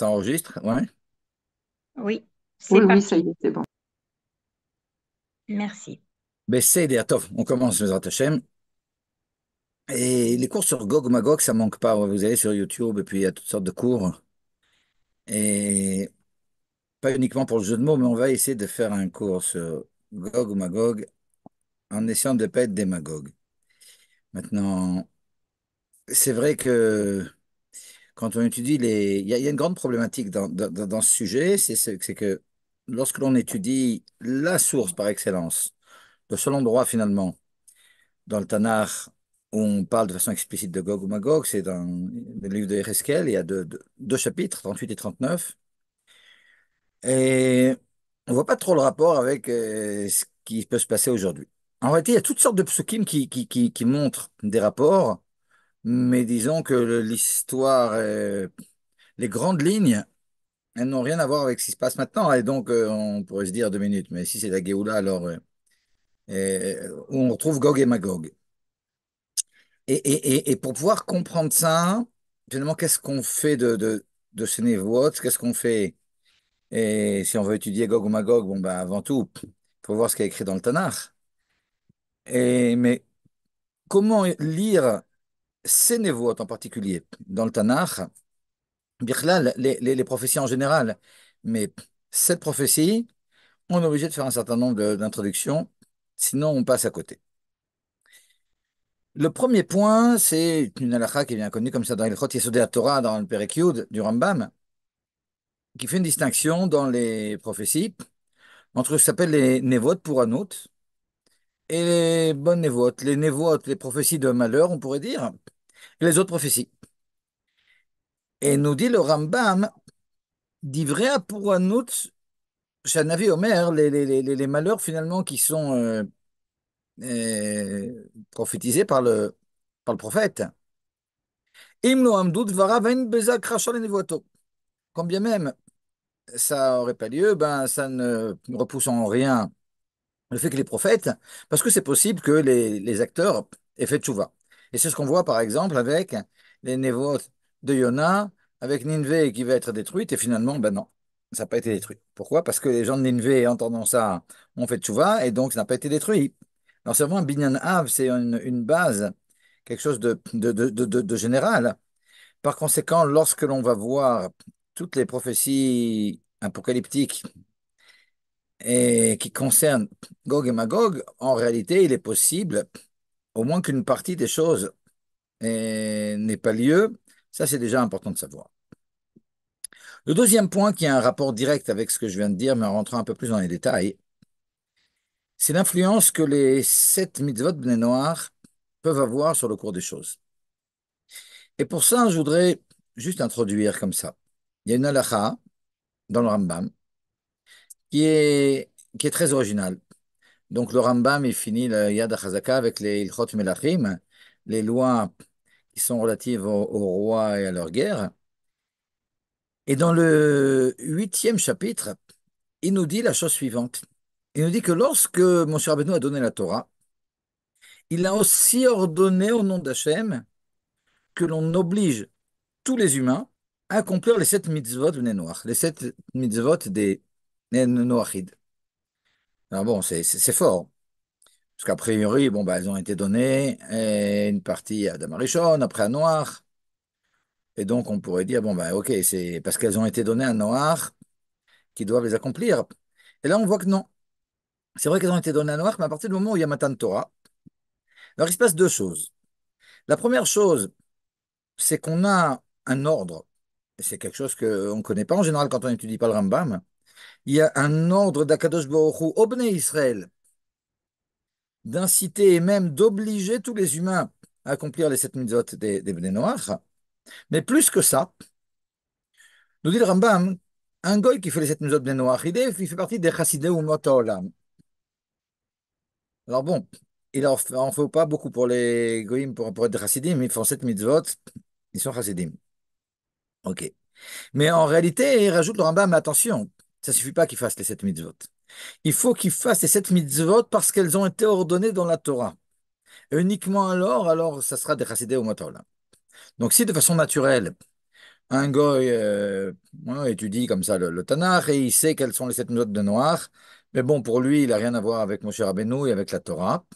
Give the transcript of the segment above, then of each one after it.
Ça enregistre, ouais. Oui, c'est Oui, oui, ça y parti. est, c'est bon. Merci. Bessed et Atov, on commence Bezrat Hashem. Et les cours sur Gog Magog, ça manque pas. Vous allez sur YouTube et puis il y a toutes sortes de cours. Et pas uniquement pour le jeu de mots, mais on va essayer de faire un cours sur Gog Magog en essayant de ne pas être démagogue. Maintenant, c'est vrai que quand on étudie les... il y a une grande problématique dans ce sujet, c'est que lorsque l'on étudie la source par excellence, le seul endroit finalement dans le Tanakh où on parle de façon explicite de Gog ou Magog, c'est dans le livre de Yézéchiel, il y a deux chapitres, 38 et 39, et on voit pas trop le rapport avec ce qui peut se passer aujourd'hui. En réalité, il y a toutes sortes de psukim qui montrent des rapports, mais disons que l'histoire, les grandes lignes, elles n'ont rien à voir avec ce qui se passe maintenant, et donc on pourrait se dire 2 minutes, mais si c'est la Géoula, alors où on retrouve Gog et Magog. Et pour pouvoir comprendre ça, finalement, qu'est-ce qu'on fait de ces névoids? Qu'est-ce qu'on fait? Et si on veut étudier Gog ou Magog, bon, ben, avant tout, il faut voir ce qui est écrit dans le Tanakh. Mais comment lire ces névoids en particulier dans le Tanakh? Birklal, les prophéties en général. Mais cette prophétie, on est obligé de faire un certain nombre d'introductions, sinon on passe à côté. Le premier point, c'est une halakha qui est bien connue comme ça dans Ilchot Yesodei Torah, dans le Perek Yud du Rambam, qui fait une distinction dans les prophéties entre ce qui s'appelle les névotes pour Anout et les bonnes névotes, les prophéties de malheur, on pourrait dire, et les autres prophéties. Et nous dit le Rambam, d'ivrei pour Anout, Shanavi Omer, les malheurs finalement qui sont prophétisés par le prophète. Im lo amdut varav en bezak rachal nevoto. Quand bien même ça n'aurait pas lieu, ben, ça ne repousse en rien le fait que les prophètes, parce que c'est possible que les acteurs aient fait tchouva. Et c'est ce qu'on voit par exemple avec les névotes de Yona, avec Ninvé qui va être détruite, et finalement, ben non, ça n'a pas été détruit. Pourquoi? Parce que les gens de Ninvé, entendant ça, ont fait tchouva, et donc ça n'a pas été détruit. Alors c'est vraiment un binyan av, c'est une base, quelque chose de général. Par conséquent, lorsque l'on va voir toutes les prophéties apocalyptiques et qui concernent Gog et Magog, en réalité, il est possible, au moins qu'une partie des choses n'ait pas lieu. Ça, c'est déjà important de savoir. Le deuxième point, qui a un rapport direct avec ce que je viens de dire, mais en rentrant un peu plus dans les détails, c'est l'influence que les 7 mitzvot Bnei Noach peuvent avoir sur le cours des choses. Et pour ça, je voudrais juste introduire comme ça. Il y a une halakha dans le Rambam qui est, qui est très originale. Donc le Rambam, il finit le Yad HaChazaka avec les Ilchot Melachim, les lois qui sont relatives aux rois et à leur guerre. Et dans le 8e chapitre, il nous dit la chose suivante. Il nous dit que lorsque Moshe Rabbeinu a donné la Torah, il a aussi ordonné au nom d'Hachem que l'on oblige tous les humains à accomplir les 7 mitzvot de Noach, les 7 mitzvot des Noachides. Alors bon, c'est fort. Parce qu'a priori, bon, bah, elles ont été données, et une partie à Adam Arishon, après à Noach. Et donc, on pourrait dire, bon, bah, ok, c'est parce qu'elles ont été données à Noach qu'ils doivent les accomplir. Et là, on voit que non. C'est vrai qu'elles ont été données à Noach, mais à partir du moment où il y a Matan Torah, alors il se passe deux choses. La première chose, c'est qu'on a un ordre. Et c'est quelque chose qu'on ne connaît pas en général quand on n'étudie pas le Rambam. Il y a un ordre d'Akadosh Baruch Hu au Bnei Israël d'inciter et même d'obliger tous les humains à accomplir les 7 mitzvot des Bnei Noach. Mais plus que ça, nous dit le Rambam, un goy qui fait les 7 mitzvot Bnei Noach, il fait partie des chassidei umot haolam. Alors bon, il en faut pas beaucoup pour les goyim pour être des chassidim, ils font 7 mitzvot, ils sont chassidim. Ok. Mais en réalité, il rajoute le Rambam, mais attention, ça suffit pas qu'ils fassent les 7 mitzvot. Il faut qu'ils fassent les 7 mitzvot parce qu'elles ont été ordonnées dans la Torah. Et uniquement alors ça sera des chassidei umot haolam. Donc si de façon naturelle, Un goy ouais, étudie comme ça le Tanakh et il sait quelles sont les sept mitzvot de Noach. Mais bon, pour lui, il n'a rien à voir avec Moshe Rabbeinu et avec la Torah.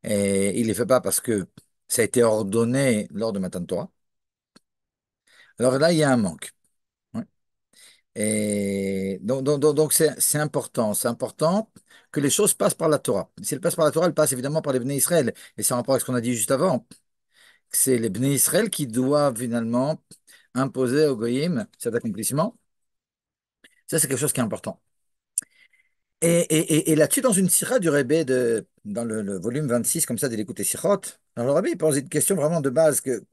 Et il ne les fait pas parce que ça a été ordonné lors de Matan Torah. Alors là, il y a un manque. Ouais. Et donc c'est important. C'est important que les choses passent par la Torah. Si elles passent par la Torah, elles passent évidemment par les Bnei Israël. Et c'est en rapport avec ce qu'on a dit juste avant. C'est les Bnei Israël qui doivent finalement imposer au Goïm cet accomplissement. Ça, c'est quelque chose qui est important. Et là-dessus, dans une sira du Rebbe, dans le volume 26, comme ça, de l'écoute et Sichot, alors le Rebbe, il pose une question vraiment de base que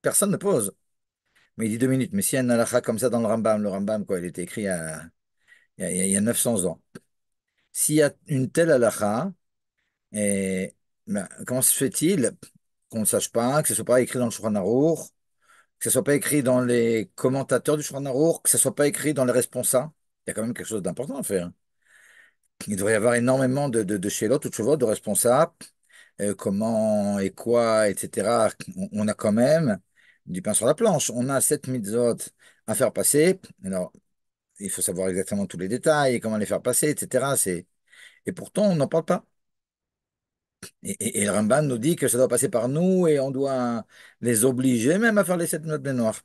personne ne pose. Mais il dit 2 minutes. Mais s'il y a une halakha comme ça dans le Rambam, quoi, il était écrit il y a 900 ans. S'il y a une telle halakha, ben, comment se fait-il qu'on ne sache pas, que ce ne soit pas écrit dans le Shulchan Aruch, que ce ne soit pas écrit dans les commentateurs du Shulchan Aruch, que ce ne soit pas écrit dans les responsables? Il y a quand même quelque chose d'important à faire. Il devrait y avoir énormément de shelot ou de chevaux, de responsables, comment et quoi, etc. On a quand même du pain sur la planche. On a 7 mitzvot à faire passer. Alors, il faut savoir exactement tous les détails et comment les faire passer, etc. Et pourtant, on n'en parle pas. Et le Ramban nous dit que ça doit passer par nous et on doit les obliger même à faire les 7 mitzvot noires.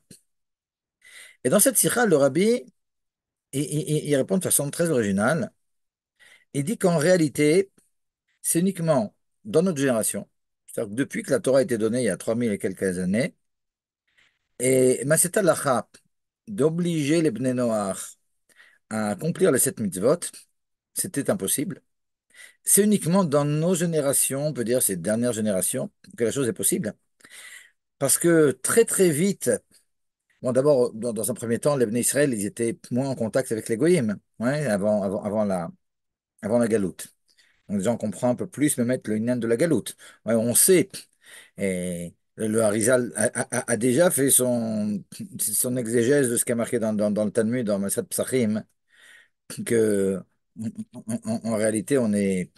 Et dans cette sikha, le rabbi, il répond de façon très originale. Il dit qu'en réalité, c'est uniquement dans notre génération, c'est-à-dire que depuis que la Torah a été donnée il y a 3000 et quelques années, et mais cette halakha d'obliger les Bnei Noach à accomplir les 7 mitzvot, c'était impossible. C'est uniquement dans nos générations, on peut dire ces dernières générations, que la chose est possible. Parce que très très vite, bon d'abord, dans un premier temps, les Bnei Israël, ils étaient moins en contact avec les Goïms, ouais, avant la galoute. Donc déjà, on comprend un peu plus même mettre le Inyan de la galoute. Ouais, on sait. Et le Harizal a déjà fait son exégèse de ce qui est marqué dans le Talmud, dans Masat Psachim, que en réalité, on était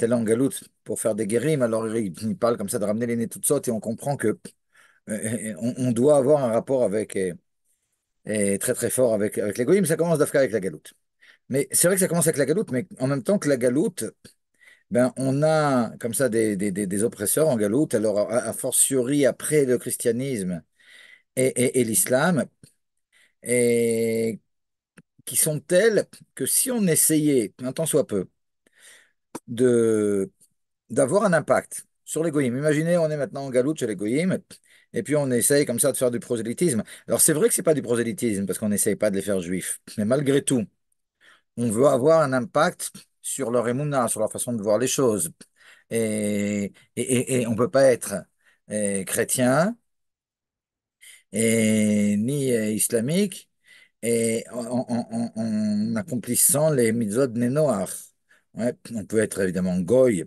là en galoute pour faire des guérims. Alors, il parle comme ça de ramener les nez toutes sortes et on comprend que on doit avoir un rapport avec, très très fort avec les goyim. Ça commence d'Afka avec la galoute. Mais c'est vrai que ça commence avec la galoute, mais en même temps que la galoute, ben, on a comme ça des oppresseurs en galoute. Alors, a fortiori, après le christianisme et l'islam, et qui sont tels que si on essayait, un tant soit peu, de, d'avoir un impact sur les goyim. Imaginez, on est maintenant en galoute chez les goyim, et puis on essaye comme ça de faire du prosélytisme. Alors, c'est vrai que c'est pas du prosélytisme, parce qu'on n'essaye pas de les faire juifs, mais malgré tout, on veut avoir un impact sur leur émouna, sur leur façon de voir les choses. Et on ne peut pas être chrétien ni islamique en accomplissant les mitzvot de Noach. Ouais, on peut être évidemment goy,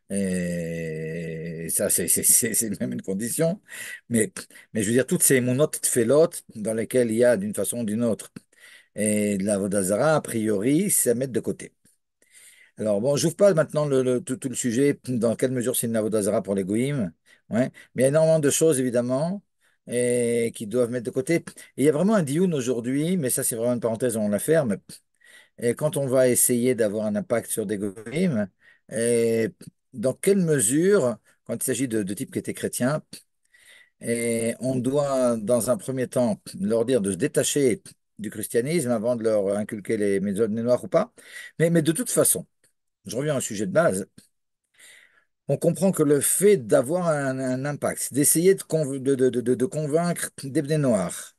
et ça c'est même une condition, mais, mais je veux dire, toutes ces monotes tfélot dans lesquelles il y a d'une façon ou d'une autre, et de la vodazara, a priori, c'est à mettre de côté. Alors, bon, j'ouvre pas maintenant tout le sujet, dans quelle mesure c'est une avodazara pour les goïms, ouais. Mais il y a énormément de choses, évidemment, et qui doivent mettre de côté. Et il y a vraiment un dioun aujourd'hui, mais ça, c'est vraiment une parenthèse, on la ferme. Et quand on va essayer d'avoir un impact sur des goïms, et dans quelle mesure, quand il s'agit de types qui étaient chrétiens, et on doit, dans un premier temps, leur dire de se détacher du christianisme avant de leur inculquer les méthodes noires ou pas. Mais de toute façon, je reviens au sujet de base, on comprend que le fait d'avoir un impact, d'essayer de convaincre des Bnei Noirs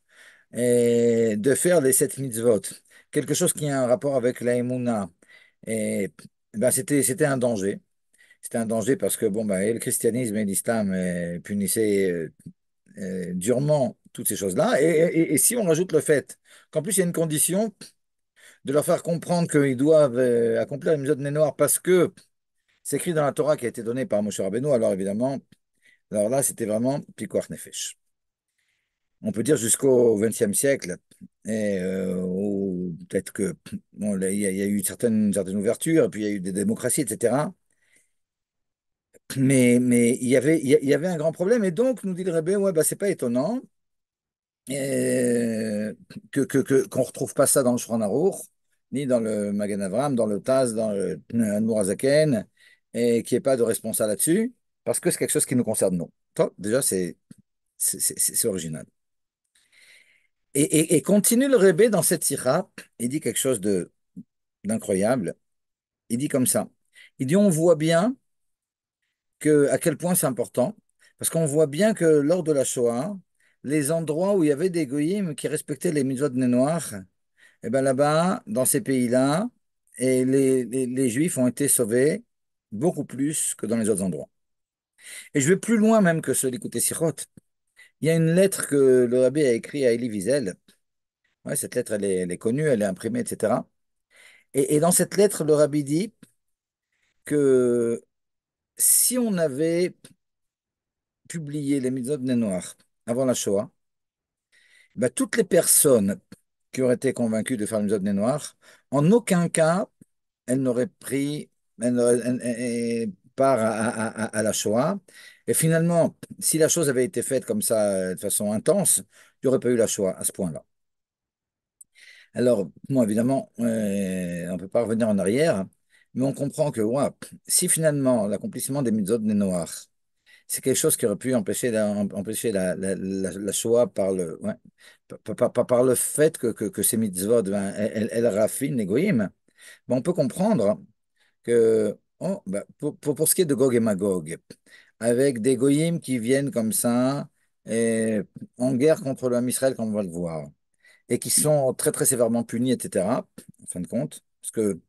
et de faire les 7 mitzvot, quelque chose qui a un rapport avec la Emouna, et, ben c'était un danger. C'était un danger parce que bon, ben, et le christianisme et l'islam punissaient durement toutes ces choses-là. Et si on rajoute le fait qu'en plus il y a une condition de leur faire comprendre qu'ils doivent accomplir les mitzvot de Bnei Noirs parce que c'est écrit dans la Torah qui a été donnée par Moshe Rabbeinu. Alors évidemment, alors là, c'était vraiment Pikuach Nefesh. On peut dire jusqu'au XXe siècle, où peut-être que bon, là, il y a eu certaines ouvertures, et puis il y a eu des démocraties, etc. Mais il y avait un grand problème. Et donc, nous dit le Rebbe, ouais, bah, c'est pas étonnant et qu'on retrouve pas ça dans le Shulchan Aruch, ni dans le Magen Avraham, dans le Taz, dans le Admor Hazaken, et qu'il n'y ait pas de responsable là-dessus, parce que c'est quelque chose qui nous concerne nous. Toi, déjà, c'est original. Et continue le Rebbe dans cette sira, il dit quelque chose d'incroyable. Il dit comme ça. Il dit, on voit bien à quel point c'est important, parce qu'on voit bien que lors de la Shoah, les endroits où il y avait des goyim qui respectaient les mitzvot des Noirs, et ben là-bas, dans ces pays-là, et les Juifs ont été sauvés beaucoup plus que dans les autres endroits. Et je vais plus loin même que ce l'écouter Sichot. Il y a une lettre que le rabbi a écrite à Elie Wiesel. Ouais, cette lettre, elle est connue, elle est imprimée, etc. Et dans cette lettre, le rabbi dit que si on avait publié les mitzvot des Noirs avant la Shoah, ben, toutes les personnes qui auraient été convaincues de faire les mitzvot des Noirs, en aucun cas, elles n'auraient pris part à la Shoah. Et finalement, si la chose avait été faite comme ça, de façon intense, il n'y aurait pas eu la Shoah à ce point-là. Alors, moi, évidemment, on ne peut pas revenir en arrière, mais on comprend que ouah, si finalement l'accomplissement des mitzvot des Noirs, c'est quelque chose qui aurait pu empêcher la Shoah par ouais, par le fait que ces mitzvot, ben, elles raffinent les goïms, ben, on peut comprendre que oh, ben, pour ce qui est de Gog et Magog, avec des goïms qui viennent comme ça, et en guerre contre le Israël, comme on va le voir, et qui sont très très sévèrement punis, etc., en fin de compte, parce que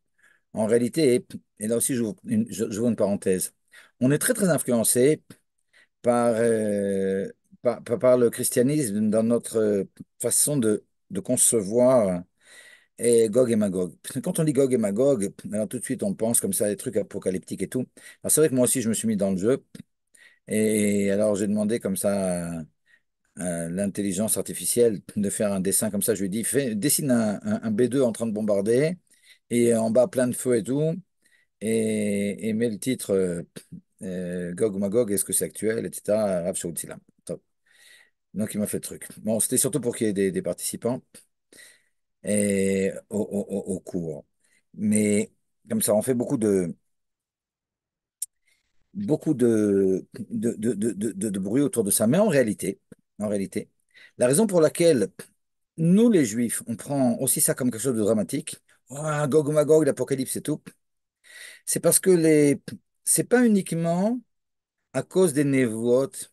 en réalité, et là aussi j'ouvre une parenthèse, on est très très influencé par, par le christianisme dans notre façon de concevoir Gog et Magog. Parce que quand on dit Gog et Magog, alors tout de suite on pense comme ça à des trucs apocalyptiques et tout. Alors c'est vrai que moi aussi je me suis mis dans le jeu et alors j'ai demandé comme ça à l'intelligence artificielle de faire un dessin comme ça. Je lui ai dit, dessine un B2 en train de bombarder et en bas plein de feu et tout et mets le titre Gog ou Magog, est-ce que c'est actuel, etc. Rav Shaul Tzila. Top. Donc il m'a fait le truc. Bon, c'était surtout pour qu'il y ait des participants au cours. Mais comme ça, on fait beaucoup de bruit autour de ça. Mais en réalité, la raison pour laquelle nous, les Juifs, on prend aussi ça comme quelque chose de dramatique, ah, Gog ou Magog, l'Apocalypse et tout, c'est parce que c'est pas uniquement à cause des névotes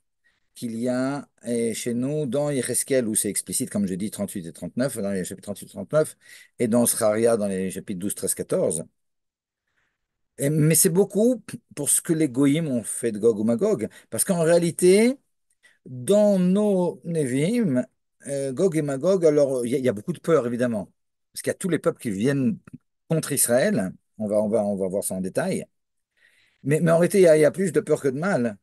qu'il y a chez nous dans Yézéchiel, où c'est explicite, comme je dis, 38 et 39, dans les chapitres 38 et 39, et dans Sraria, dans les chapitres 12, 13, 14. Mais c'est beaucoup pour ce que les goyim ont fait de Gog ou Magog. Parce qu'en réalité, dans nos Nevi'im, Gog et Magog, alors il y a beaucoup de peur, évidemment. Parce qu'il y a tous les peuples qui viennent contre Israël. On va voir ça en détail. Mais en réalité, il y a plus de peur que de mal.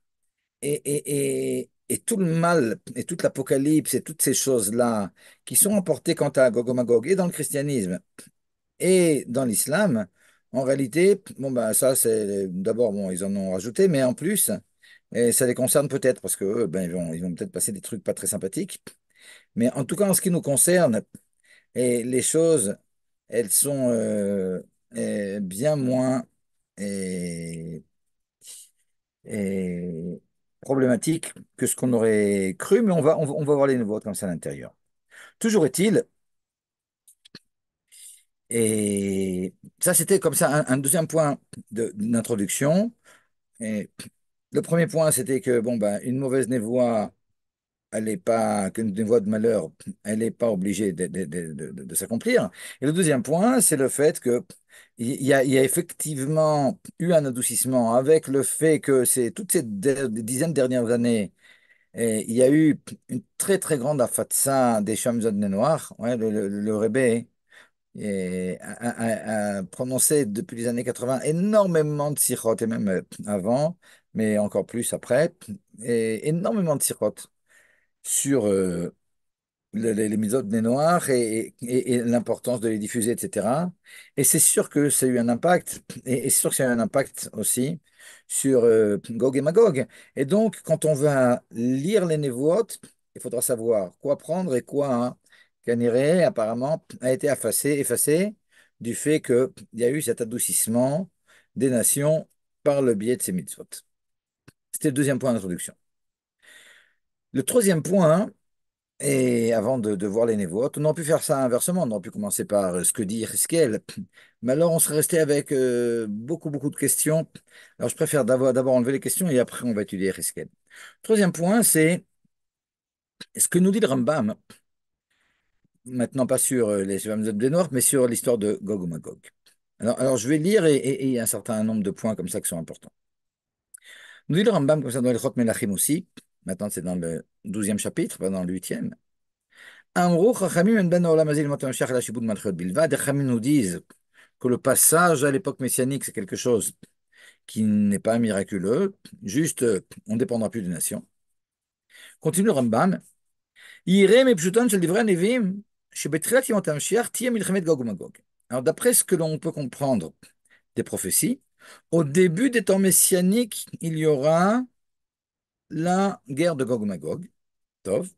Et tout le mal, et toute l'Apocalypse, et toutes ces choses-là qui sont emportées quant à Gog et Magog, et dans le christianisme, et dans l'islam, en réalité, bon, bah, ça, c'est d'abord, bon, ils en ont rajouté, mais en plus, et ça les concerne peut-être, parce que eux, ben, ils vont peut-être passer des trucs pas très sympathiques. Mais en tout cas, en ce qui nous concerne, et les choses, elles sont bien moins et, et problématiques que ce qu'on aurait cru, mais on va voir les nouveaux comme ça à l'intérieur. Toujours est-il, et ça, c'était comme ça un deuxième point d'introduction. Et le premier point, c'était que bon, ben, une mauvaise névoie, elle n'est pas, qu'une névoie de malheur, elle n'est pas obligée de s'accomplir. Et le deuxième point, c'est le fait que il y a effectivement eu un adoucissement avec le fait que c'est toutes ces dizaines de dernières années, et il y a eu une très très grande afatsa des Shamzot noirs, ouais, le Rebbe a prononcé depuis les années 80 énormément de sikhot, et même avant, mais encore plus après, et énormément de sikhot sur les mitzvot des Noirs et l'importance de les diffuser, etc. Et c'est sûr que ça a eu un impact, et c'est sûr que ça a eu un impact aussi sur Gog et Magog. Et donc, quand on va lire les Névoot, il faudra savoir quoi prendre et quoi, hein. Caniré, apparemment, a été effacé du fait qu'il y a eu cet adoucissement des nations par le biais de ces mitzvot. C'était le deuxième point d'introduction. Le troisième point, et avant de voir les névotes, on aurait pu faire ça inversement, on aurait pu commencer par ce que dit Yeskel, mais alors on serait resté avec beaucoup de questions. Alors je préfère d'abord enlever les questions et après on va étudier Yeskel. Troisième point, c'est ce que nous dit le Rambam, maintenant pas sur les Shuvah des Noirs, mais sur l'histoire de Gog ou Magog. Alors je vais lire et il y a un certain nombre de points comme ça qui sont importants. Nous dit le Rambam comme ça dans les Chot Melachim aussi, maintenant c'est dans le 12e chapitre, pas dans le 8e. Amrou Chachamim en ben olam hazeh l'motam Mashiach la shibud malchut bilvad. Les Chachamim nous disent que le passage à l'époque messianique, c'est quelque chose qui n'est pas miraculeux, juste on ne dépendra plus des nations. Continue le Rambam. Yireh mepshutan shel divrei nevim shebetchilat yemot HaMashiach tiyeh milchemet Gog uMagog. Alors d'après ce que l'on peut comprendre des prophéties, au début des temps messianiques, il y aura la guerre de Gog uMagog. Tov,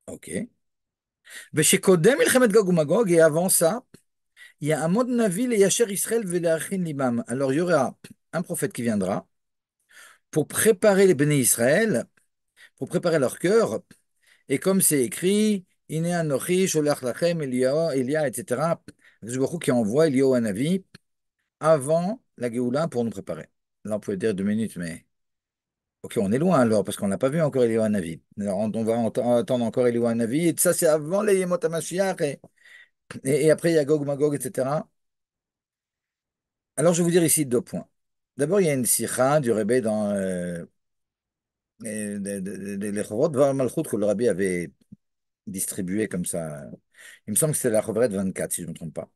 ok. Veshekodem milchemet Gog uMagog, et avant ça, il y a un mode Navi, le Yacher Israël ve'le'achin limam. Alors il y aura un prophète qui viendra pour préparer les bénis Israël, pour préparer leur cœur, et comme c'est écrit, Ine Anochi, Sholach Lachem, Elia, etc., c'est beaucoup qui envoie Eliyahu un avis avant la Géoula pour nous préparer. Là, on peut dire 2 minutes, mais ok, on est loin alors, parce qu'on n'a pas vu encore Eliyahu un avis. Alors, on va attendre encore Eliyahu un avis, et ça, c'est avant les Yemot HaMashiach, et après, il y a Gog Magog, etc. Alors, je vais vous dire ici 2 points. D'abord, il y a une sikha du Rebbe dans les Chorot Dvar Malchut que le Rabbi avait distribué comme ça. Il me semble que c'est la Chevret 24, si je ne me trompe pas,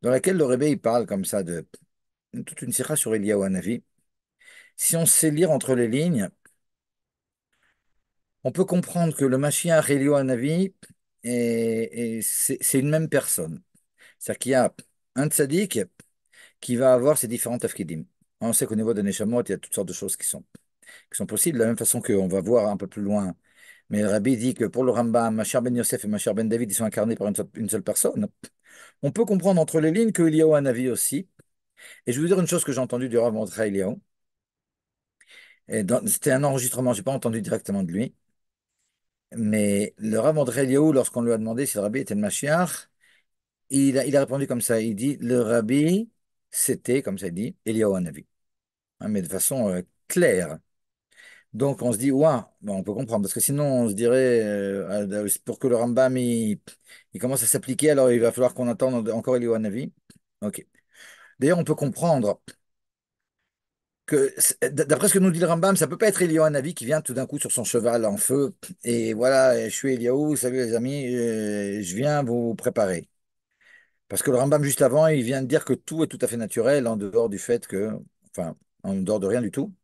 dans laquelle le Rebbe il parle comme ça de toute une sikha sur Eliyahu Hanavi. Si on sait lire entre les lignes, on peut comprendre que le Mashiach Eliyahu Hanavi, c'est une même personne. C'est-à-dire qu'il y a un tzaddik qui va avoir ses différents tafkidim. On sait qu'au niveau des Neshamot, il y a toutes sortes de choses qui sont possibles, de la même façon qu'on va voir un peu plus loin. Mais le Rabbi dit que pour le Rambam, Machar ben Yosef et Machar ben David, ils sont incarnés par une seule personne. On peut comprendre entre les lignes que Eliyahu Hanavi aussi. Et je vais vous dire une chose que j'ai entendue du Rav Mordechai Eliyahu. C'était un enregistrement, je n'ai pas entendu directement de lui. Mais le Rav Mordechai Eliyahu, lorsqu'on lui a demandé si le Rabbi était le Mashiach, il a répondu comme ça. Il dit, le Rabbi, c'était, comme ça il dit, Eliyahu Hanavi. Hein, mais de façon claire. Donc on se dit, ouah, bon, on peut comprendre, parce que sinon on se dirait, pour que le Rambam il commence à s'appliquer, alors il va falloir qu'on attende encore Eliyahu Hanavi. Ok. D'ailleurs, on peut comprendre que, d'après ce que nous dit le Rambam, ça peut pas être Eliyahu Hanavi qui vient tout d'un coup sur son cheval en feu, et voilà, je suis Eliyahu, salut les amis, je viens vous préparer. Parce que le Rambam, juste avant, il vient de dire que tout est tout à fait naturel, en dehors du fait que, enfin, en dehors de rien du tout.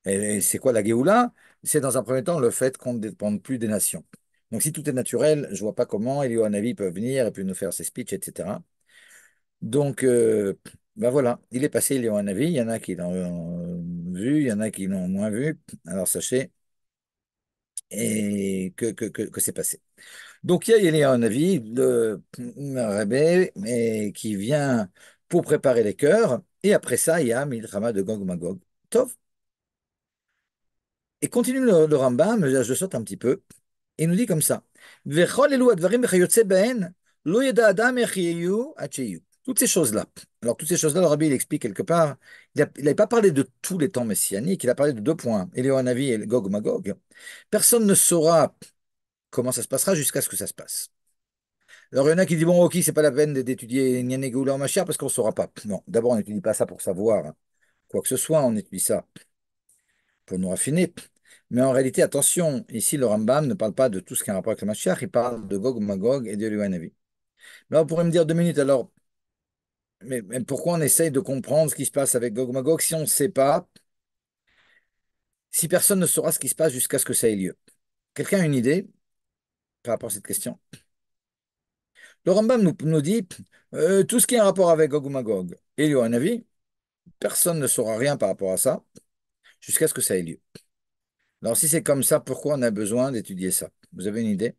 Et c'est quoi la Géoula? C'est dans un premier temps le fait qu'on ne dépende plus des nations. Donc si tout est naturel, je vois pas comment Eliyahu Hanavi peut venir et puis nous faire ses speeches, etc. Donc ben voilà, il est passé Eliyahu Hanavi. Il y en a qui l'ont vu, il y en a qui l'ont moins vu. Alors sachez et que c'est passé. Donc il y a Eliyahu Hanavi, le Rebbe, mais qui vient pour préparer les cœurs. Et après ça, il y a Milchama de Gog Magog. Tov. Et continue le Rambam, je saute un petit peu. Il nous dit comme ça. Vechol elu advarim vechayotze behen, lo yeda adam ech yehu ad sheyu. Toutes ces choses-là. Alors, toutes ces choses-là, le Rabbi, il explique quelque part. Il n'avait pas parlé de tous les temps messianiques, il a parlé de 2 points, Eliyahu Hanavi et Gog Magog. Personne ne saura comment ça se passera jusqu'à ce que ça se passe. Alors, il y en a qui disent, bon, ok, c'est pas la peine d'étudier Nyane Geoula en Mashiach parce qu'on ne saura pas. Non, d'abord, on n'étudie pas ça pour savoir quoi que ce soit, on étudie ça pour nous raffiner. Mais en réalité, attention, ici le Rambam ne parle pas de tout ce qui a un rapport avec le Mashiach, il parle de Gog, Magog et de Eliyahu. Mais on pourrait me dire 2 minutes, alors, mais pourquoi on essaye de comprendre ce qui se passe avec Gog, Magog si on ne sait pas, si personne ne saura ce qui se passe jusqu'à ce que ça ait lieu? Quelqu'un a une idée par rapport à cette question? Le Rambam nous dit, tout ce qui a un rapport avec Gog, Magog et Eliyahu, personne ne saura rien par rapport à ça jusqu'à ce que ça ait lieu. Alors si c'est comme ça, pourquoi on a besoin d'étudier ça? Vous avez une idée?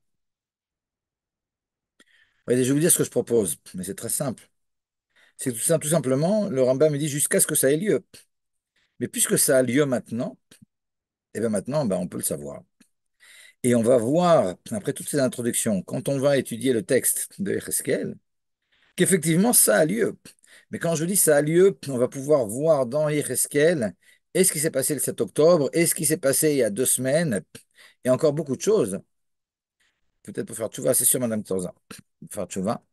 Regardez, je vais vous dire ce que je propose, mais c'est très simple. C'est tout simplement, le Rambam me dit jusqu'à ce que ça ait lieu. Mais puisque ça a lieu maintenant, et bien maintenant, ben, on peut le savoir. Et on va voir, après toutes ces introductions, quand on va étudier le texte de Yecheskel, qu'effectivement, ça a lieu. Mais quand je dis ça a lieu, on va pouvoir voir dans Yecheskel, et ce qui s'est passé le 7 octobre, et ce qui s'est passé il y a 2 semaines, et encore beaucoup de choses. Peut-être pour faire tchouva, c'est sûr, Madame Torza. Pour faire tchouva.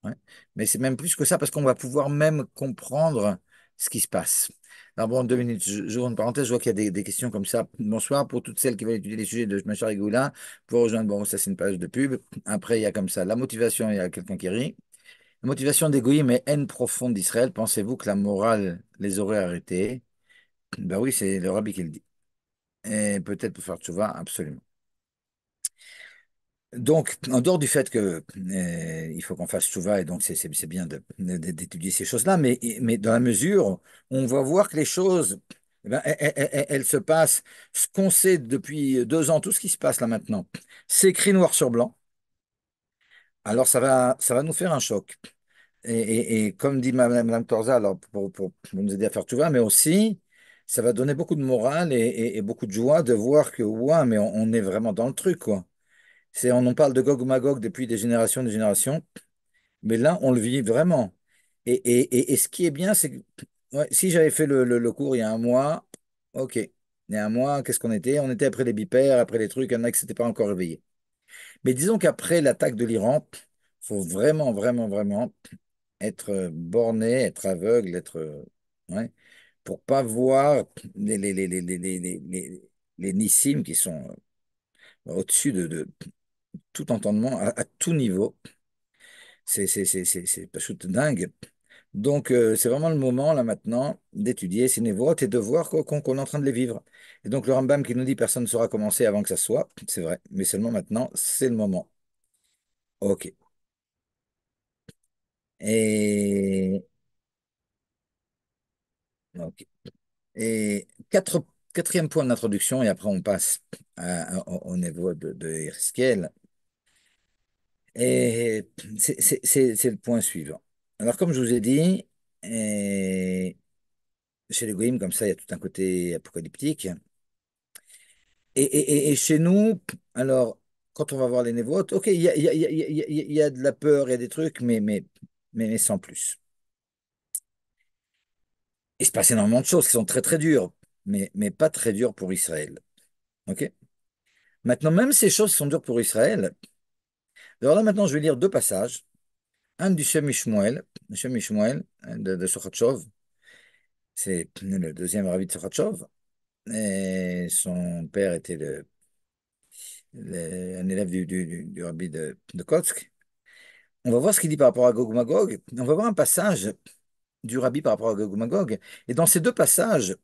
Ouais. Mais c'est même plus que ça, parce qu'on va pouvoir même comprendre ce qui se passe. Alors bon, 2 minutes, j'ouvre une parenthèse, je vois qu'il y a des questions comme ça. Bonsoir pour toutes celles qui veulent étudier les sujets de Machar et Goula. Pour rejoindre, bon, ça c'est une page de pub. Après, il y a comme ça la motivation, il y a quelqu'un qui rit. La motivation des goïms et haine profonde d'Israël. Pensez-vous que la morale les aurait arrêtés? Ben oui, c'est le rabbi qui le dit. Et peut-être pour faire tchouva, absolument. Donc, en dehors du fait que il faut qu'on fasse tchouva, et donc c'est bien d'étudier ces choses-là, mais dans la mesure où on va voir que les choses, eh ben, elles se passent, ce qu'on sait depuis 2 ans, tout ce qui se passe là maintenant, c'est écrit noir sur blanc, alors ça va nous faire un choc. Et comme dit Madame Torza, alors pour nous aider à faire tchouva, mais aussi, ça va donner beaucoup de morale et beaucoup de joie de voir que, ouah, mais on est vraiment dans le truc, quoi. On en parle de Gog ou Magog depuis des générations, mais là, on le vit vraiment. Et ce qui est bien, c'est que ouais, si j'avais fait le cours il y a un mois, ok. Il y a un mois, qu'est-ce qu'on était? On était après les bipères, après les trucs, il y en a qui ne s'étaient pas encore réveillés. Mais disons qu'après l'attaque de l'Iran, il faut vraiment, vraiment, vraiment être borné, être aveugle, ouais, pour pas voir les nissim qui sont au-dessus de tout entendement, à tout niveau. C'est pas tout dingue. Donc, c'est vraiment le moment, là, maintenant, d'étudier ces névotes et de voir qu'on est en train de les vivre. Et donc, le Rambam qui nous dit personne ne saura commencer avant que ça soit, c'est vrai, mais seulement maintenant, c'est le moment. OK. Et, ok. Et quatrième point d'introduction, et après on passe au niveau de Ezekiel. Et c'est le point suivant. Alors, comme je vous ai dit, chez les Goïms, comme ça, il y a tout un côté apocalyptique. Et chez nous, alors, quand on va voir les névotes, ok, il y a de la peur, il y a des trucs, mais sans plus. Il se passe énormément de choses qui sont très, très dures, mais pas très dures pour Israël. Ok? Maintenant, même ces choses qui sont dures pour Israël, alors là, maintenant, je vais lire 2 passages. Un du Shem Mishmuel, de Sokhatchov, c'est le deuxième rabbi de Sokhatchov, et son père était un élève du rabbi de Kotsk. On va voir ce qu'il dit par rapport à Gog Magog. On va voir un passage du rabbi par rapport à Gog Magog. Et dans ces 2 passages,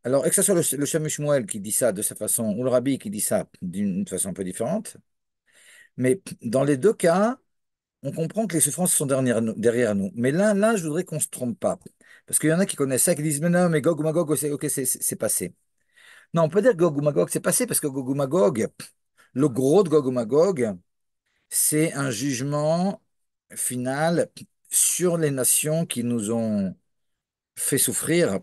alors, que ce soit le Shem Shmuel qui dit ça de sa façon, ou le rabbi qui dit ça d'une façon un peu différente, mais dans les 2 cas, on comprend que les souffrances sont derrière nous. Mais là, je voudrais qu'on ne se trompe pas. Parce qu'il y en a qui connaissent ça, qui disent, mais non, mais Gog Magog, ok, c'est passé. Non, on peut dire que Gog Magog, c'est passé, parce que Gog Magog, le gros de Gog Magog, c'est un jugement final sur les nations qui nous ont fait souffrir.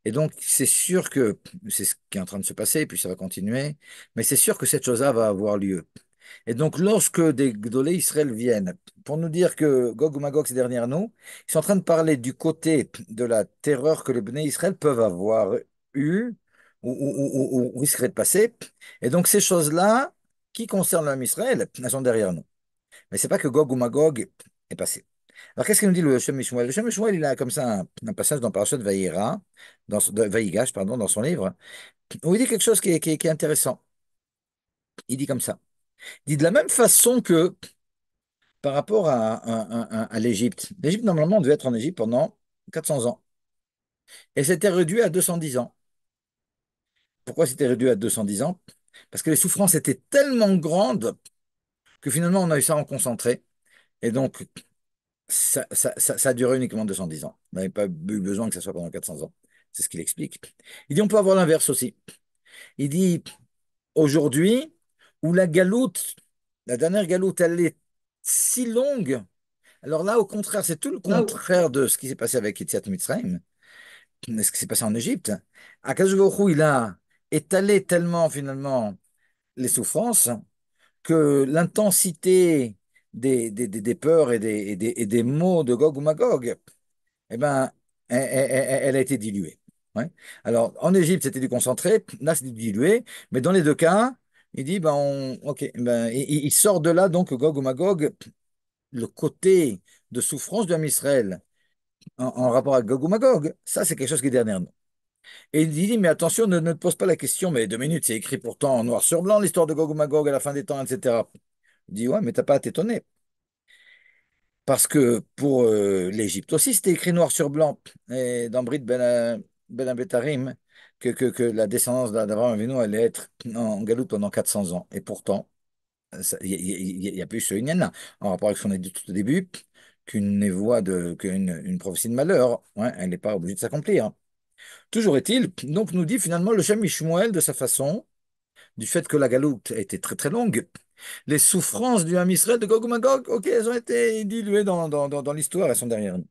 Et donc, c'est sûr que c'est ce qui est en train de se passer, puis ça va continuer, mais c'est sûr que cette chose-là va avoir lieu. Et donc, lorsque des Gdolé Israël viennent pour nous dire que Gog ou Magog, c'est derrière nous, ils sont en train de parler du côté de la terreur que les Bnei Israël peuvent avoir eu ou risqueraient de passer. Et donc, ces choses-là, qui concernent l'homme Israël, elles sont derrière nous. Mais c'est pas que Gog ou Magog est passé. Alors, qu'est-ce qu'il nous dit le Shem Mishmuel? Le Shem Mishmuel, il a comme ça un passage dans Parashat Vayera, de Vayigash, pardon, dans son livre, où il dit quelque chose qui est intéressant. Il dit comme ça. Il dit de la même façon que par rapport à l'Égypte. L'Égypte, normalement, devait être en Égypte pendant 400 ans. Et c'était réduit à 210 ans. Pourquoi c'était réduit à 210 ans? Parce que les souffrances étaient tellement grandes que finalement, on a eu ça en concentré. Et donc, ça a duré uniquement 210 ans. On n'avait pas eu besoin que ça soit pendant 400 ans. C'est ce qu'il explique. Il dit on peut avoir l'inverse aussi. Il dit aujourd'hui, où la galoute, la dernière galoute, elle est si longue. Alors là, au contraire, c'est tout le contraire de ce qui s'est passé avec Yetziat Mitzrayim, ce qui s'est passé en Égypte. Akadosh Baruch Hu, il a étalé tellement finalement les souffrances que l'intensité des peurs et des maux de Gog ou Magog, eh ben, elle a été diluée. Ouais. Alors, en Égypte, c'était du concentré, là, c'est du dilué, mais dans les deux cas, il dit, ben, ok, ben, il sort de là, donc, Gog ou Magog, le côté de souffrance de l'homme Israël en rapport à Gog ou Magog, ça, c'est quelque chose qui est derrière nous. Et il dit, mais attention, ne te pose pas la question, mais 2 minutes, c'est écrit pourtant en noir sur blanc, l'histoire de Gog ou Magog à la fin des temps, etc. Il dit, ouais, mais t'as pas à t'étonner. Parce que pour l'Égypte aussi, c'était écrit noir sur blanc et dans Brit Ben Abetarim que la descendance d'Abraham Avinu allait être en galoute pendant 400 ans. Et pourtant, il y a plus ce Inyan-là, en rapport avec ce qu'on a dit tout au début, qu'une prophétie de malheur. Ouais, elle n'est pas obligée de s'accomplir. Toujours est-il, donc nous dit finalement le Shem Ishmuel de sa façon, du fait que la galoute a été très très longue, les souffrances du Ham Israël de Gog ou Magog, ok, elles ont été diluées dans l'histoire, elles sont derrière nous.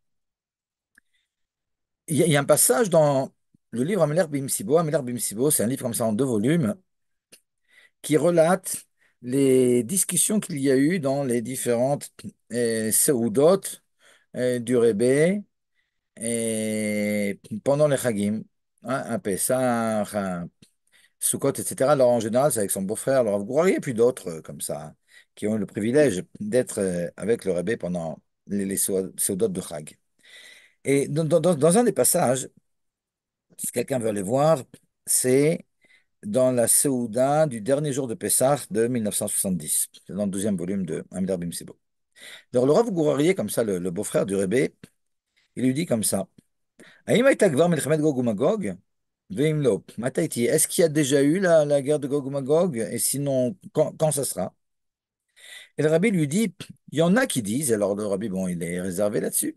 Il y a un passage dans le livre Améler Bimsibo. Améler Bimsibo, c'est un livre comme ça en 2 volumes qui relate les discussions qu'il y a eu dans les différentes Seudot du Rebbe et pendant les Chagim, hein, un Pessah, un Sukkot, etc. Alors en général, c'est avec son beau-frère, le Rav Gourari, et puis d'autres comme ça, qui ont eu le privilège d'être avec le Rebbe pendant les Seudot de Chag. Et dans un des passages, si quelqu'un veut aller voir, c'est dans la Seouda du dernier jour de Pessah de 1970. C'est dans le 12e volume de Amidar Bimsibo. Alors, le Rav Gourarié, comme ça, le beau-frère du Rebbe, il lui dit comme ça: Haïm hayta kvar milchemet Gog uMagog? Ve'im lo, mata iti? Est-ce qu'il y a déjà eu la guerre de Gog ou Magog? Et sinon, quand ça sera? Et le Rabbi lui dit, il y en a qui disent, alors le Rabbi, bon, il est réservé là-dessus,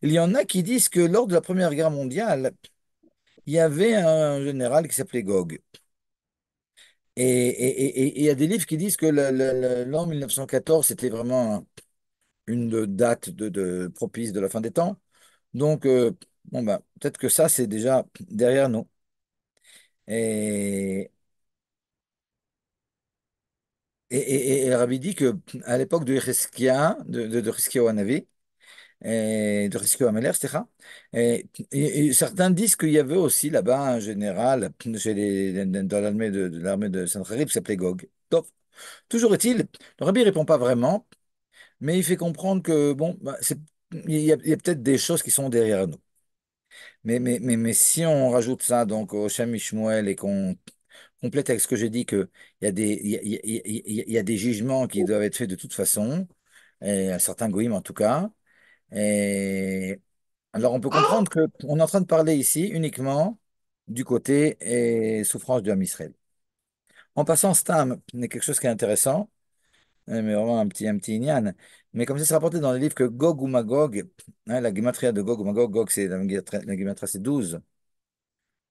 il y en a qui disent que lors de la Première Guerre mondiale, il y avait un général qui s'appelait Gog. Et il y a des livres qui disent que l'an 1914, c'était vraiment une date propice de la fin des temps. Donc, bon, bah, peut-être que ça, c'est déjà derrière nous. Et, et le Rabbi dit que à l'époque de Cheskia, de Cheskia Hanavi, et de Cheskia Améler, etc., et certains disent qu'il y avait aussi là-bas un général dans l'armée de Sancherib qui s'appelait Gog. Donc, toujours est-il, le Rabbi répond pas vraiment. Mais il fait comprendre que, bon, bah, il y a peut-être des choses qui sont derrière nous. Mais si on rajoute ça donc au Shem Mishmuel et qu'on complète avec ce que j'ai dit, qu'il y a des, il y a des jugements qui doivent être faits de toute façon, et à certains goïms en tout cas, et alors on peut comprendre qu'on est en train de parler ici uniquement du côté souffrance du Ham Israël. En passant, Stam, il y a quelque chose qui est intéressant. Mais vraiment un petit ignan. Mais comme ça, c'est rapporté dans les livres que Gog ou Magog, hein, la gématria de Gog ou Magog, Gog, c'est la gématria, c'est 12,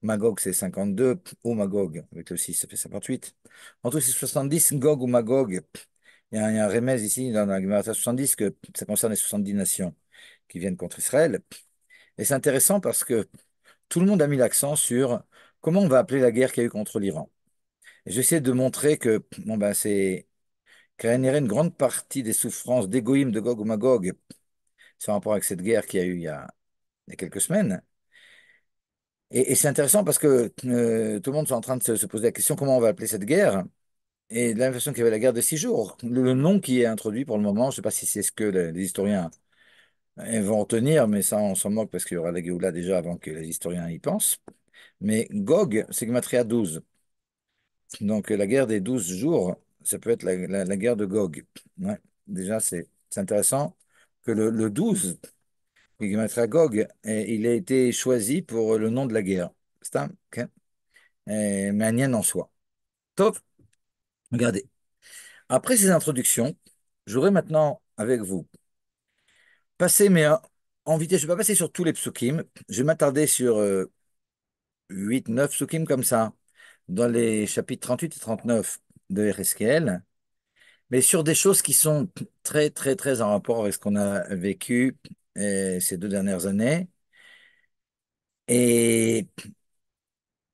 Magog, c'est 52, ou Magog, avec le 6, ça fait 58. En tout, c'est 70, Gog ou Magog. Il y a un remède ici, dans la gématria 70, que ça concerne les 70 nations qui viennent contre Israël. Et c'est intéressant parce que tout le monde a mis l'accent sur comment on va appeler la guerre qu'il y a eu contre l'Iran. Et j'essaie de montrer que, bon, ben, c'est créerait une grande partie des souffrances d'égoïme de Gog ou Magog, c'est en rapport avec cette guerre qu'il y a eu il y a quelques semaines. Et c'est intéressant parce que tout le monde est en train de se poser la question comment on va appeler cette guerre. Et de la même façon qu'il y avait la guerre de 6 jours, le nom qui est introduit pour le moment, je ne sais pas si c'est ce que les historiens vont retenir, mais ça, on s'en moque parce qu'il y aura la Géoula déjà avant que les historiens y pensent. Mais Gog, c'est Gematria 12. Donc la guerre des 12 jours, ça peut être la guerre de Gog. Ouais. Déjà, c'est intéressant que le 12, le Gematria Gog, il a été choisi pour le nom de la guerre. C'est un, ok. Mais Anienne en soi. Top. Regardez. Après ces introductions, j'aurai maintenant avec vous passé, mais en vitesse, je ne vais pas passer sur tous les psukim. Je vais m'attarder sur 8, 9 psukim comme ça, dans les chapitres 38 et 39. de Ereskel, mais sur des choses qui sont très, très, très en rapport avec ce qu'on a vécu ces 2 dernières années. Et,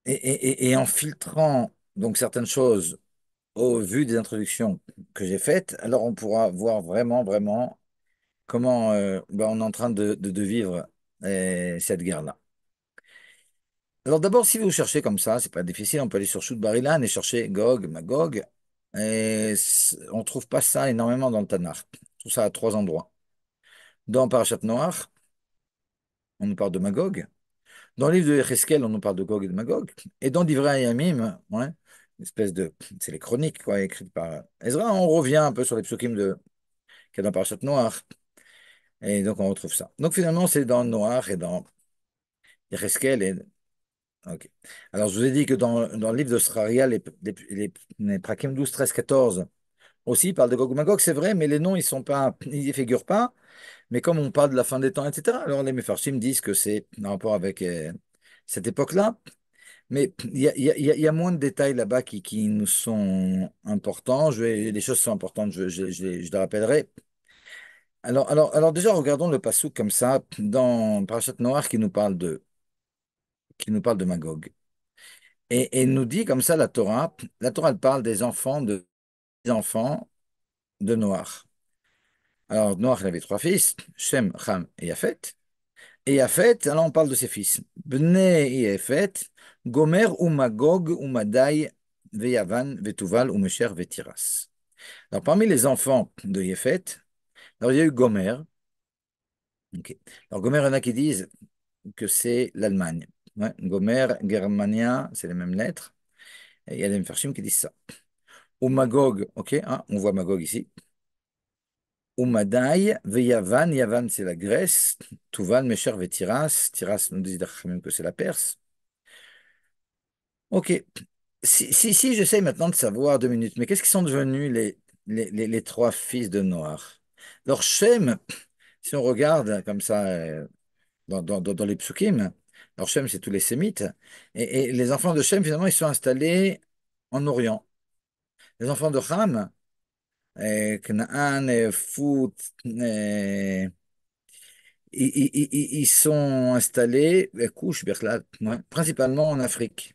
et en filtrant donc certaines choses au vu des introductions que j'ai faites, alors on pourra voir vraiment, vraiment comment ben, on est en train de vivre cette guerre-là. Alors d'abord, si vous cherchez comme ça, c'est pas difficile, on peut aller sur Shoot Barilan et chercher Gog, Magog. On trouve pas ça énormément dans le Tanakh. On trouve ça à 3 endroits. Dans Parashat Noach, on nous parle de Magog. Dans le livre de Yecheskel, on nous parle de Gog et de Magog. Et dans Divrei Hayamim, ouais, une espèce de, c'est les chroniques quoi, écrites par Ezra, on revient un peu sur les psukim qu'il y a dans Parashat Noach. Et donc on retrouve ça. Donc finalement, c'est dans Noach et dans Yecheskel. Ok. Alors, je vous ai dit que dans le livre de Sraria, les Prakim 12, 13, 14 aussi parlent de Gog et Magog, c'est vrai, mais les noms, ils y figurent pas. Mais comme on parle de la fin des temps, etc., alors les Mefarshim disent que c'est en rapport avec cette époque-là. Mais il y a moins de détails là-bas qui nous sont importants. Les choses sont importantes, je les rappellerai. Alors déjà, regardons le passouk comme ça, dans Parashat Noach, qui nous parle de Magog. Et nous dit comme ça la Torah elle parle des enfants de Noach. Alors Noach il avait 3 fils, Shem, Ham et Yafet. Et Yafet, alors on parle de ses fils. Bnei et Yafet, Gomer ou Magog ou Madai, Veyavan, Vetuval ou Mesher, Vetiras. Alors parmi les enfants de Yafet, alors il y a eu Gomer. Ok. Alors Gomer, il y en a qui disent que c'est l'Allemagne. Ouais, Gomer, Germania, c'est les mêmes lettres. Et il y a des Mefarshim qui disent ça. Ou Magog, ok, hein, on voit Magog ici. Ou Madai, Yavan, Yavan c'est la Grèce, Tuval, Mesher, Tiras, Tiras nous dit même que c'est la Perse. Ok, si j'essaye maintenant de savoir 2 minutes, mais qu'est-ce qui sont devenus les 3 fils de Noach? Alors Shem, si on regarde comme ça dans les psukim, alors Shem c'est tous les Sémites, et les enfants de Shem finalement ils sont installés en Orient. Les enfants de Ham, Canaan, Fout, ils sont installés, Couche, Berklat, ouais, principalement en Afrique.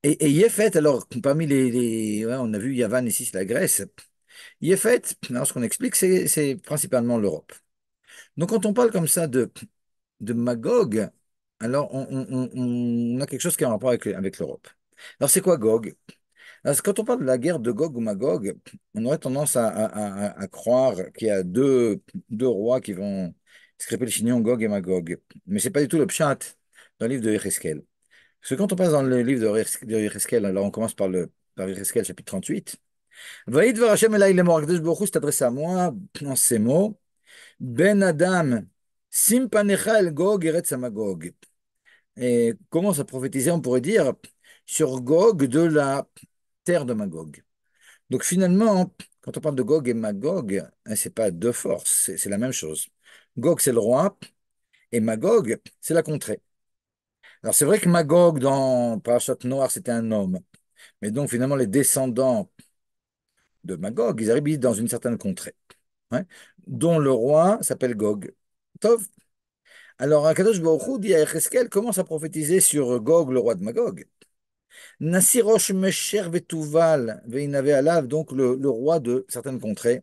Et Yéfet, alors, parmi ouais, on a vu Yavan ici, c'est la Grèce. Yéfet, alors ce qu'on explique, c'est principalement l'Europe. Donc, quand on parle comme ça de Magog, alors on a quelque chose qui est en rapport avec l'Europe. Alors, c'est quoi Gog? Parce que quand on parle de la guerre de Gog ou Magog, on aurait tendance à croire qu'il y a deux rois qui vont scraper le chignon, Gog et Magog. Mais c'est pas du tout le pshat dans le livre de Yecheskel. Parce que quand on passe dans le livre de Yecheskel, alors on commence par Yecheskel, chapitre 38. Vaïd var Hashem elai lemor, Akadosh Baruch Hu s'est adressé à moi en ces mots. Ben Adam, sim panecha el Gog eretz Magog. Et commence à prophétiser, on pourrait dire, sur Gog de la terre de Magog. Donc finalement, quand on parle de Gog et Magog, hein, c'est pas deux forces, c'est la même chose. Gog, c'est le roi, et Magog, c'est la contrée. Alors c'est vrai que Magog, dans Parashat Noir, c'était un homme. Mais donc finalement, les descendants de Magog, ils arrivent dans une certaine contrée, hein, dont le roi s'appelle Gog. Tov. Alors Akadosh Baruch Hu dit à Yecheskel, commence à prophétiser sur Gog, le roi de Magog. Nassirosh Mesher Vetuval, Veinave Alav, donc le roi de certaines contrées.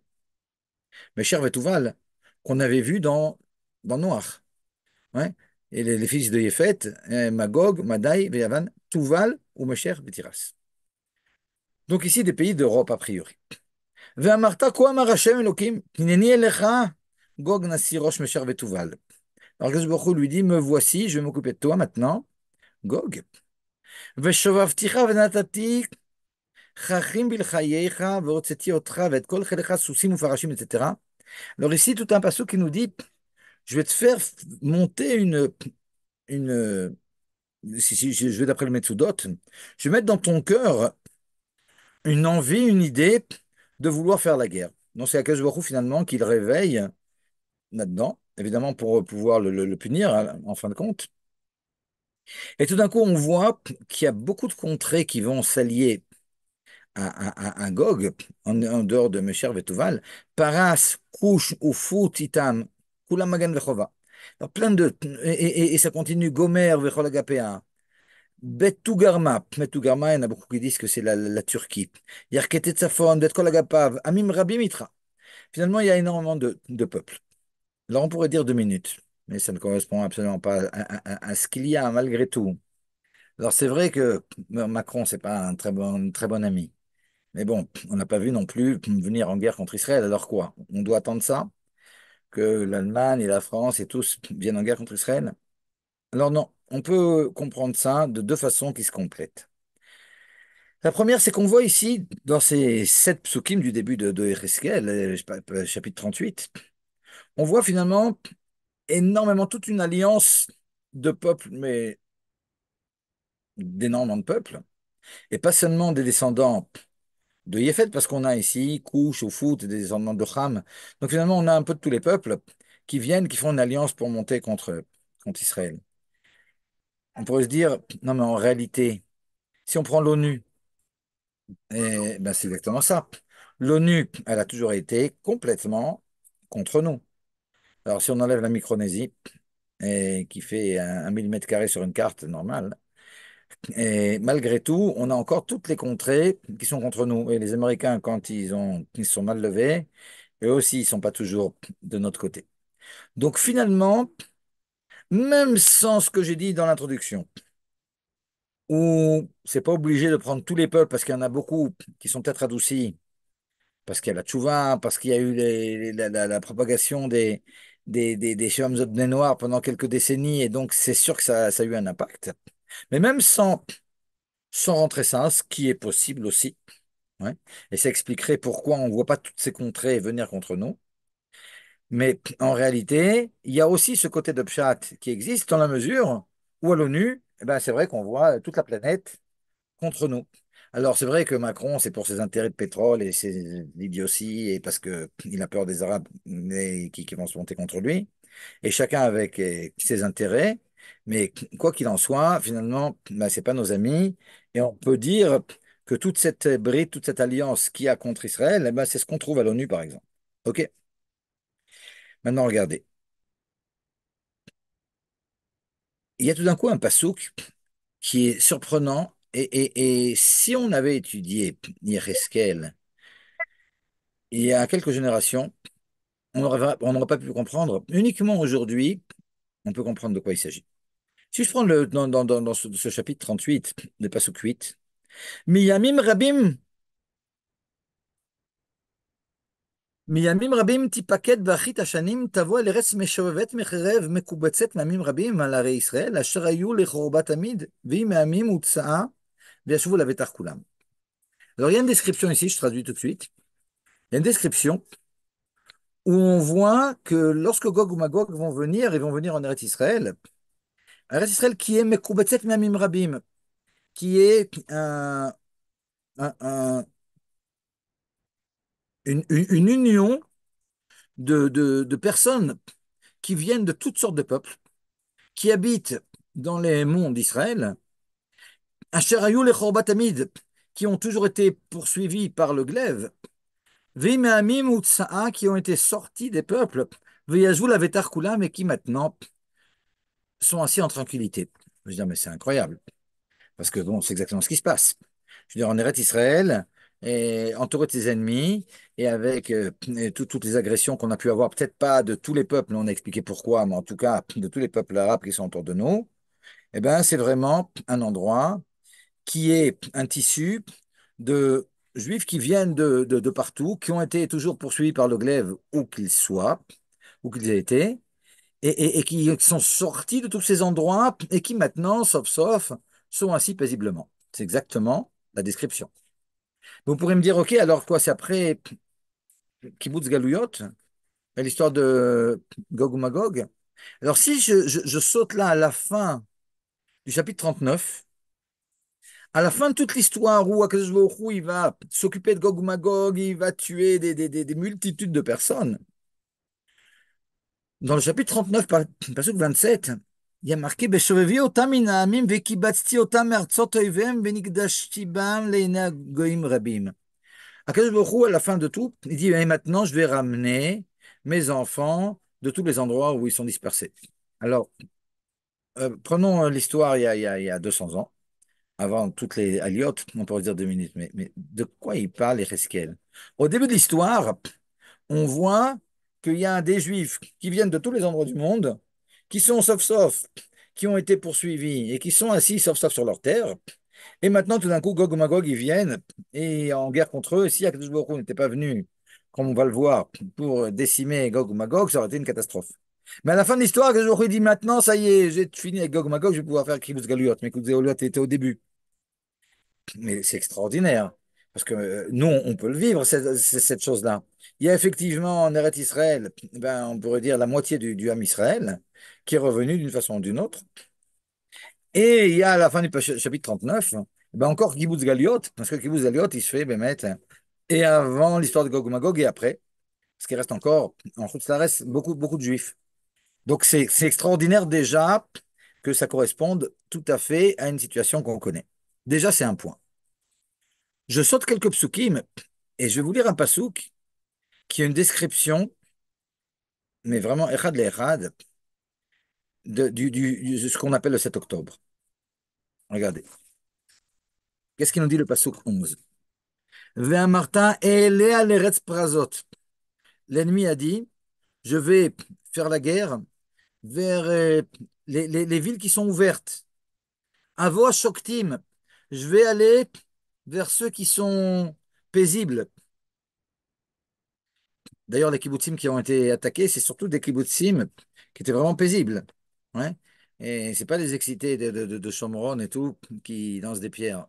Mesher Vetuval, qu'on avait vu dans Noach. Ouais. Et les fils de Yéphet, Magog, Madai, Veyavan, Tuval ou Mesher Vetiras. Donc ici, des pays d'Europe a priori. Ve'amarta ko amar Hashem Elokim, hineni elecha, Gog nasi rosh Mesher Vetuval. Alors Akadosh Baruch Hu lui dit, me voici, je vais m'occuper de toi maintenant, Gog. Ve'shovavticha ve'natati chachim bilchayecha ve'otzeti otra ve'et kol chelecha susim ufarashim, etc. Alors ici, tout un passage qui nous dit, je vais te faire monter une si je vais d'après le Metsudot, je vais mettre dans ton cœur une envie, une idée de vouloir faire la guerre. Donc c'est Akash Baruch Hu, finalement qu'il réveille là-dedans, évidemment pour pouvoir le punir hein, en fin de compte. Et tout d'un coup, on voit qu'il y a beaucoup de contrées qui vont s'allier à Gog, en dehors de Mesher Vetuval, Paras, Kush, Ufut, Itam, Kula Magan Vechova. Alors, plein de. Et ça continue, Gomer, Vechol Agapea, Bet Tougarma, Bet Tougarma, il y en a beaucoup qui disent que c'est la Turquie. Yarkete Tzafon, Bet Kol Agapav, Amim Rabim Mitra. Finalement, il y a énormément de peuples. Alors, on pourrait dire 2 minutes, mais ça ne correspond absolument pas à ce qu'il y a malgré tout. Alors, c'est vrai que Macron, c'est pas un très bon ami. Mais bon, on n'a pas vu non plus venir en guerre contre Israël. Alors quoi? On doit attendre ça? Que l'Allemagne et la France et tous viennent en guerre contre Israël? Alors non, on peut comprendre ça de deux façons qui se complètent. La première, c'est qu'on voit ici, dans ces 7 psukim du début de Ereskel, chapitre 38, on voit finalement énormément toute une alliance de peuples, mais d'énormément de peuples, et pas seulement des descendants de Yéfet, parce qu'on a ici Couche, Oufou, des descendants de Ham. Donc finalement, on a un peu de tous les peuples qui viennent, qui font une alliance pour monter contre Israël. On pourrait se dire, non mais en réalité, si on prend l'ONU, ben c'est exactement ça. L'ONU, elle a toujours été complètement contre nous. Alors si on enlève la Micronésie, qui fait 1 millimètre carré sur une carte normale, et malgré tout, on a encore toutes les contrées qui sont contre nous. Et les Américains, quand ils se sont mal levés, eux aussi, ils ne sont pas toujours de notre côté. Donc finalement, même sans ce que j'ai dit dans l'introduction, où c'est pas obligé de prendre tous les peuples, parce qu'il y en a beaucoup qui sont peut-être adoucis, parce qu'il y a la tchouva, parce qu'il y a eu la propagation des Shalom Zot Bnei Noirs pendant quelques décennies, et donc c'est sûr que ça a eu un impact. Mais même sans rentrer ça, ce qui est possible aussi, ouais, et ça expliquerait pourquoi on ne voit pas toutes ces contrées venir contre nous. Mais en réalité, il y a aussi ce côté de Pshat qui existe dans la mesure où à l'ONU, eh ben, c'est vrai qu'on voit toute la planète contre nous. Alors c'est vrai que Macron, c'est pour ses intérêts de pétrole et ses idioties, et parce qu'il a peur des Arabes qui vont se monter contre lui, et chacun avec ses intérêts. Mais quoi qu'il en soit, finalement, ben, c'est pas nos amis, et on peut dire que toute cette bride, toute cette alliance qu'il y a contre Israël, eh ben, c'est ce qu'on trouve à l'ONU, par exemple. OK, maintenant regardez. Il y a tout d'un coup un passouk qui est surprenant. Et si on avait étudié Yéhezkel il y a quelques générations, on n'aurait pas pu comprendre. Uniquement aujourd'hui, on peut comprendre de quoi il s'agit. Si je prends dans ce chapitre 38, de passouk 8, Miyamim Rabim, Miyamim Rabim tipaket v'achit hashanim tavo el eretz meshovet mecherev mekubetzet mamim rabim al arei Israël asher hayu lechorbat tamid v'im me'amim u'tsa'a v'yashuvu lavetar kulam. Alors, il y a une description ici, je traduis tout de suite. Il y a une description où on voit que lorsque Gog ou Magog vont venir, ils vont venir en Eretz Israël qui est Mekoubetzet Mamim Rabim, qui est un- un- une union de personnes qui viennent de toutes sortes de peuples, qui habitent dans les monts d'Israël, Asher Hayou les Tamid, qui ont toujours été poursuivis par le glaive, Vimamim ou Tsa'a, qui ont été sortis des peuples, Veyazou la Vetar Kulam, et qui maintenant sont assis en tranquillité. Je veux dire, mais c'est incroyable, parce que bon, c'est exactement ce qui se passe. Je veux dire, en Eretz Israël, et entouré de ses ennemis, et avec toutes les agressions qu'on a pu avoir, peut-être pas de tous les peuples, on a expliqué pourquoi, mais en tout cas de tous les peuples arabes qui sont autour de nous, eh ben, c'est vraiment un endroit qui est un tissu de juifs qui viennent de partout, qui ont été toujours poursuivis par le glaive, où qu'ils soient, où qu'ils aient été, et qui sont sortis de tous ces endroits et qui maintenant, sauf, sont assis paisiblement. C'est exactement la description. Vous pourrez me dire, OK, alors quoi, c'est après Kibbutz Galouyot, l'histoire de Gog ou Magog? Alors si je saute là à la fin du chapitre 39, à la fin de toute l'histoire où Akadosh Baruch Hu, il va s'occuper de Gog ou Magog, il va tuer des multitudes de personnes, dans le chapitre 39, passage 27, il y a marqué Beshovevi otam min ha'amim vekibatzti otam me'artzot oivem venikdashti bam le'enei goyim rabim. Akadosh Baruch Hu, à la fin de tout, il dit, et maintenant, je vais ramener mes enfants de tous les endroits où ils sont dispersés. Alors, prenons l'histoire il y a 200 ans, avant toutes les aliotes, on pourrait dire 2 minutes, mais de quoi il parle, Ereskel? Au début de l'histoire, on voit qu'il y a des Juifs qui viennent de tous les endroits du monde, qui sont sauf-sauf, qui ont été poursuivis et qui sont assis sauf-sauf sur leur terre. Et maintenant, tout d'un coup, Gog et Magog, ils viennent et en guerre contre eux. Si Akadosh Baruch Hu n'était pas venu, comme on va le voir, pour décimer Gog ou Magog, ça aurait été une catastrophe. Mais à la fin de l'histoire, Akadosh Baruch Hu dit maintenant, ça y est, j'ai fini avec Gog et Magog, je vais pouvoir faire Kibbutz Galuyot. Mais Kibbutz Galuyot était au début. Mais c'est extraordinaire. Parce que nous, on peut le vivre, cette chose-là. Il y a effectivement en Eretz Israël, ben, on pourrait dire la moitié du Ham Israël, qui est revenu d'une façon ou d'une autre. Et il y a à la fin du chapitre 39, ben encore Kibbutz Galiot, parce que Kibbutz Galiot, il se fait, ben, mettre, et avant l'histoire de Gog Magog, et après, parce qu'il reste encore, en fait, ça reste beaucoup de Juifs. Donc c'est extraordinaire déjà que ça corresponde tout à fait à une situation qu'on connaît. Déjà, c'est un point. Je saute quelques psukim, et je vais vous lire un pasouk qui est une description, mais vraiment Echad le Echad, de ce qu'on appelle le 7 octobre. Regardez. Qu'est-ce qu'il nous dit le pasouk 11? Ve'amarta elea l'eretz prazot. L'ennemi a dit, je vais faire la guerre vers les villes qui sont ouvertes. Avo shoktim. Je vais aller vers ceux qui sont paisibles. D'ailleurs, les kibbutzim qui ont été attaqués, c'est surtout des kibbutzim qui étaient vraiment paisibles. Ouais. Et c'est pas des excités de Shomron et tout qui dansent des pierres.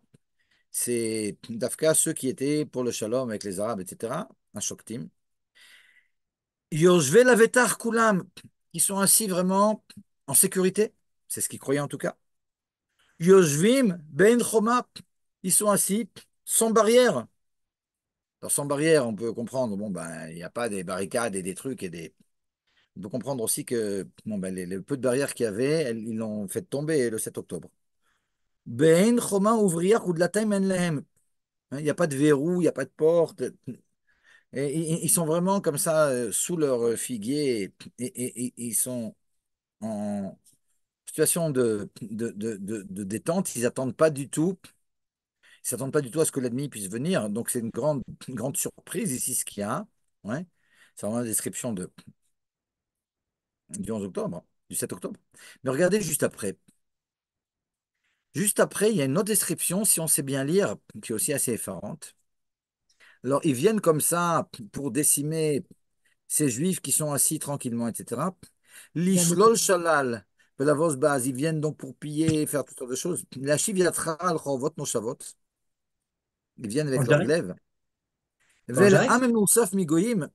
C'est d'Afka ceux qui étaient pour le shalom avec les Arabes, etc. Un shoktim. Yoshve lavetar kulam, qui sont assis vraiment en sécurité. C'est ce qu'ils croyaient en tout cas. Yoshvim ben choma, ils sont assis sans barrière. Alors, sans barrière, on peut comprendre, bon, ben, il n'y a pas des barricades et des trucs et des. On peut comprendre aussi que bon, ben, les peu de barrières qu'il y avait, ils l'ont fait tomber le 7 octobre. Ben choma ouvrière ou de la taille menlehem. Il n'y a pas de verrou, il n'y a pas de porte. Et, ils sont vraiment comme ça, sous leur figuier, et ils sont en situation de détente. Ils s'attendent pas du tout à ce que l'ennemi puisse venir. Donc c'est une grande surprise ici ce qu'il y a. Ouais. C'est vraiment la description du 11 octobre, du 7 octobre. Mais regardez juste après. Juste après, il y a une autre description, si on sait bien lire, qui est aussi assez effarante. Alors, ils viennent comme ça pour décimer ces juifs qui sont assis tranquillement, etc. Il y a beaucoup. Lishlol shalal, Pelavos baz, ils viennent donc pour piller, faire toutes sortes de choses. La shiviatra al chovot noshavot, ils viennent En avec leurs direct? glaives. C'est en Vel direct? amem moussaf migoyim,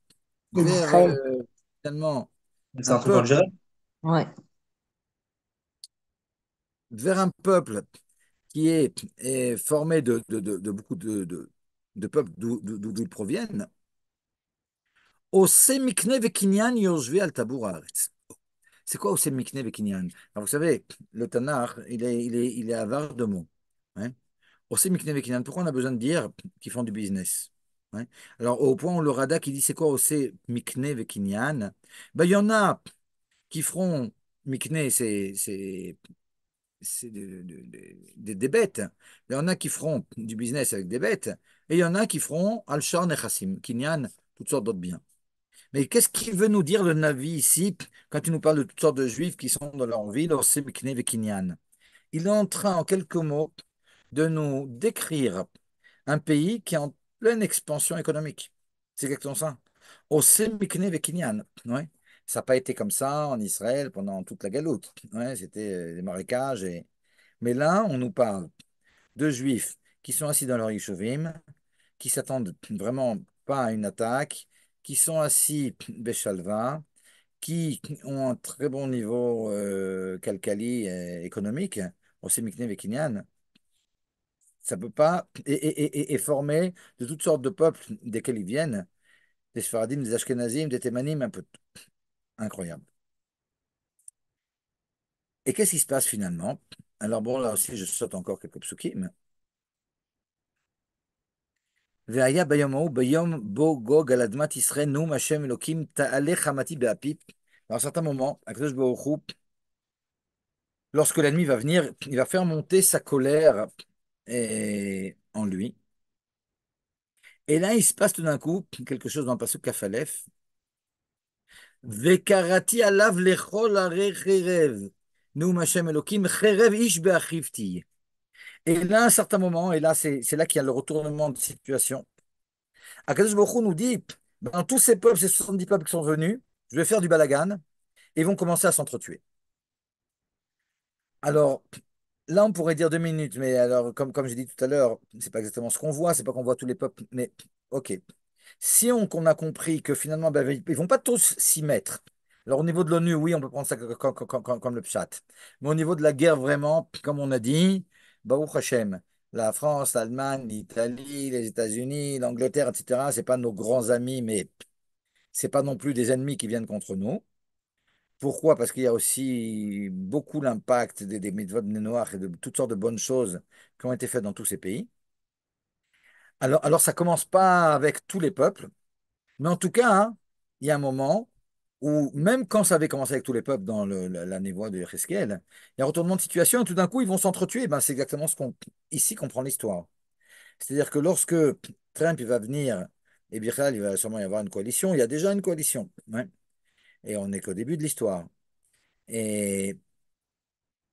C'est vers d'Israël. finalement C'est un un truc en peuple, direct? Ouais. vers un peuple qui est formé de beaucoup de peuples d'où ils proviennent. Ose mikne vekinyan yoshve al tabour haaretz. C'est quoi Ose mikne vekinyan? Alors vous savez, le Tanakh, il est avare de mots. Hein. Ose mikne vekinyan, pourquoi on a besoin de dire qu'ils font du business? Hein. Alors au point où le Rada qui dit c'est quoi Ose mikne vekinyan, ben, il y en a qui feront mikne, c'est des bêtes. Il y en a qui feront du business avec des bêtes, et il y en a qui feront al-shar nechassim, kinyan, toutes sortes d'autres biens. Mais qu'est-ce qu'il veut nous dire le Navi ici, quand il nous parle de toutes sortes de juifs qui sont dans leur ville, Ossé, Mikne et Kinyan? Il est en train, en quelques mots, de nous décrire un pays qui est en pleine expansion économique. C'est exactement ça. Ossé, Mikne et Kinyan. Ouais. Ça n'a pas été comme ça en Israël pendant toute la galoute. Ouais, c'était des marécages. Mais là, on nous parle de juifs qui sont assis dans leur yishuvim, qui s'attendent vraiment pas à une attaque, qui sont assis Béchalva, qui ont un très bon niveau calcali économique, aussi Mikne et Kinyan, ça peut pas, et formé de toutes sortes de peuples desquels ils viennent, des Sfaradim, des Ashkenazim, des Thémanim, un peu de tout. Incroyable. Et qu'est-ce qui se passe finalement? Alors bon, là aussi, je saute encore quelques psukim. והיה ביום ההוא, ביום בו גוג על אדמת ישראל, נאום השם אלוקים, תעלה חמתי באפי. À un certain moment, Akadosh Baruch Hu, lorsque l'ennemi va venir, il va faire monter sa colère en lui. Et là, il se passe tout d'un coup quelque chose dans le passage Kafalef. Vekarati alav lechol hare cherev. Nous, Hashem Elohim, cherev ish be'achiv tiyeh. Et là, à un certain moment, et là, c'est là qu'il y a le retournement de situation. Akadosh Baruch Hu nous dit, dans tous ces peuples, ces 70 peuples qui sont venus, je vais faire du balagan, et ils vont commencer à s'entretuer. Alors, là, on pourrait dire 2 minutes, mais alors, comme j'ai dit tout à l'heure, c'est pas exactement ce qu'on voit, c'est pas qu'on voit tous les peuples, mais ok. Si on a compris que finalement, ben, ils vont pas tous s'y mettre. Alors, au niveau de l'ONU, oui, on peut prendre ça comme le pshat. Mais au niveau de la guerre, vraiment, comme on a dit, Baruch Hashem, la France, l'Allemagne, l'Italie, les États-Unis, l'Angleterre, etc., c'est pas nos grands amis, mais c'est pas non plus des ennemis qui viennent contre nous. Pourquoi? Parce qu'il y a aussi beaucoup l'impact des mitzvot de noirs et de toutes sortes de bonnes choses qui ont été faites dans tous ces pays. Alors ça commence pas avec tous les peuples, mais en tout cas, hein, il y a un moment où, même quand ça avait commencé avec tous les peuples dans la névoie de Yézéchiel, il y a un retournement de situation et tout d'un coup, ils vont s'entretuer. Ben, c'est exactement ici qu'on prend l'histoire. C'est-à-dire que lorsque Trump il va venir, et bien il va sûrement y avoir une coalition, il y a déjà une coalition. Ouais. Et on n'est qu'au début de l'histoire. Et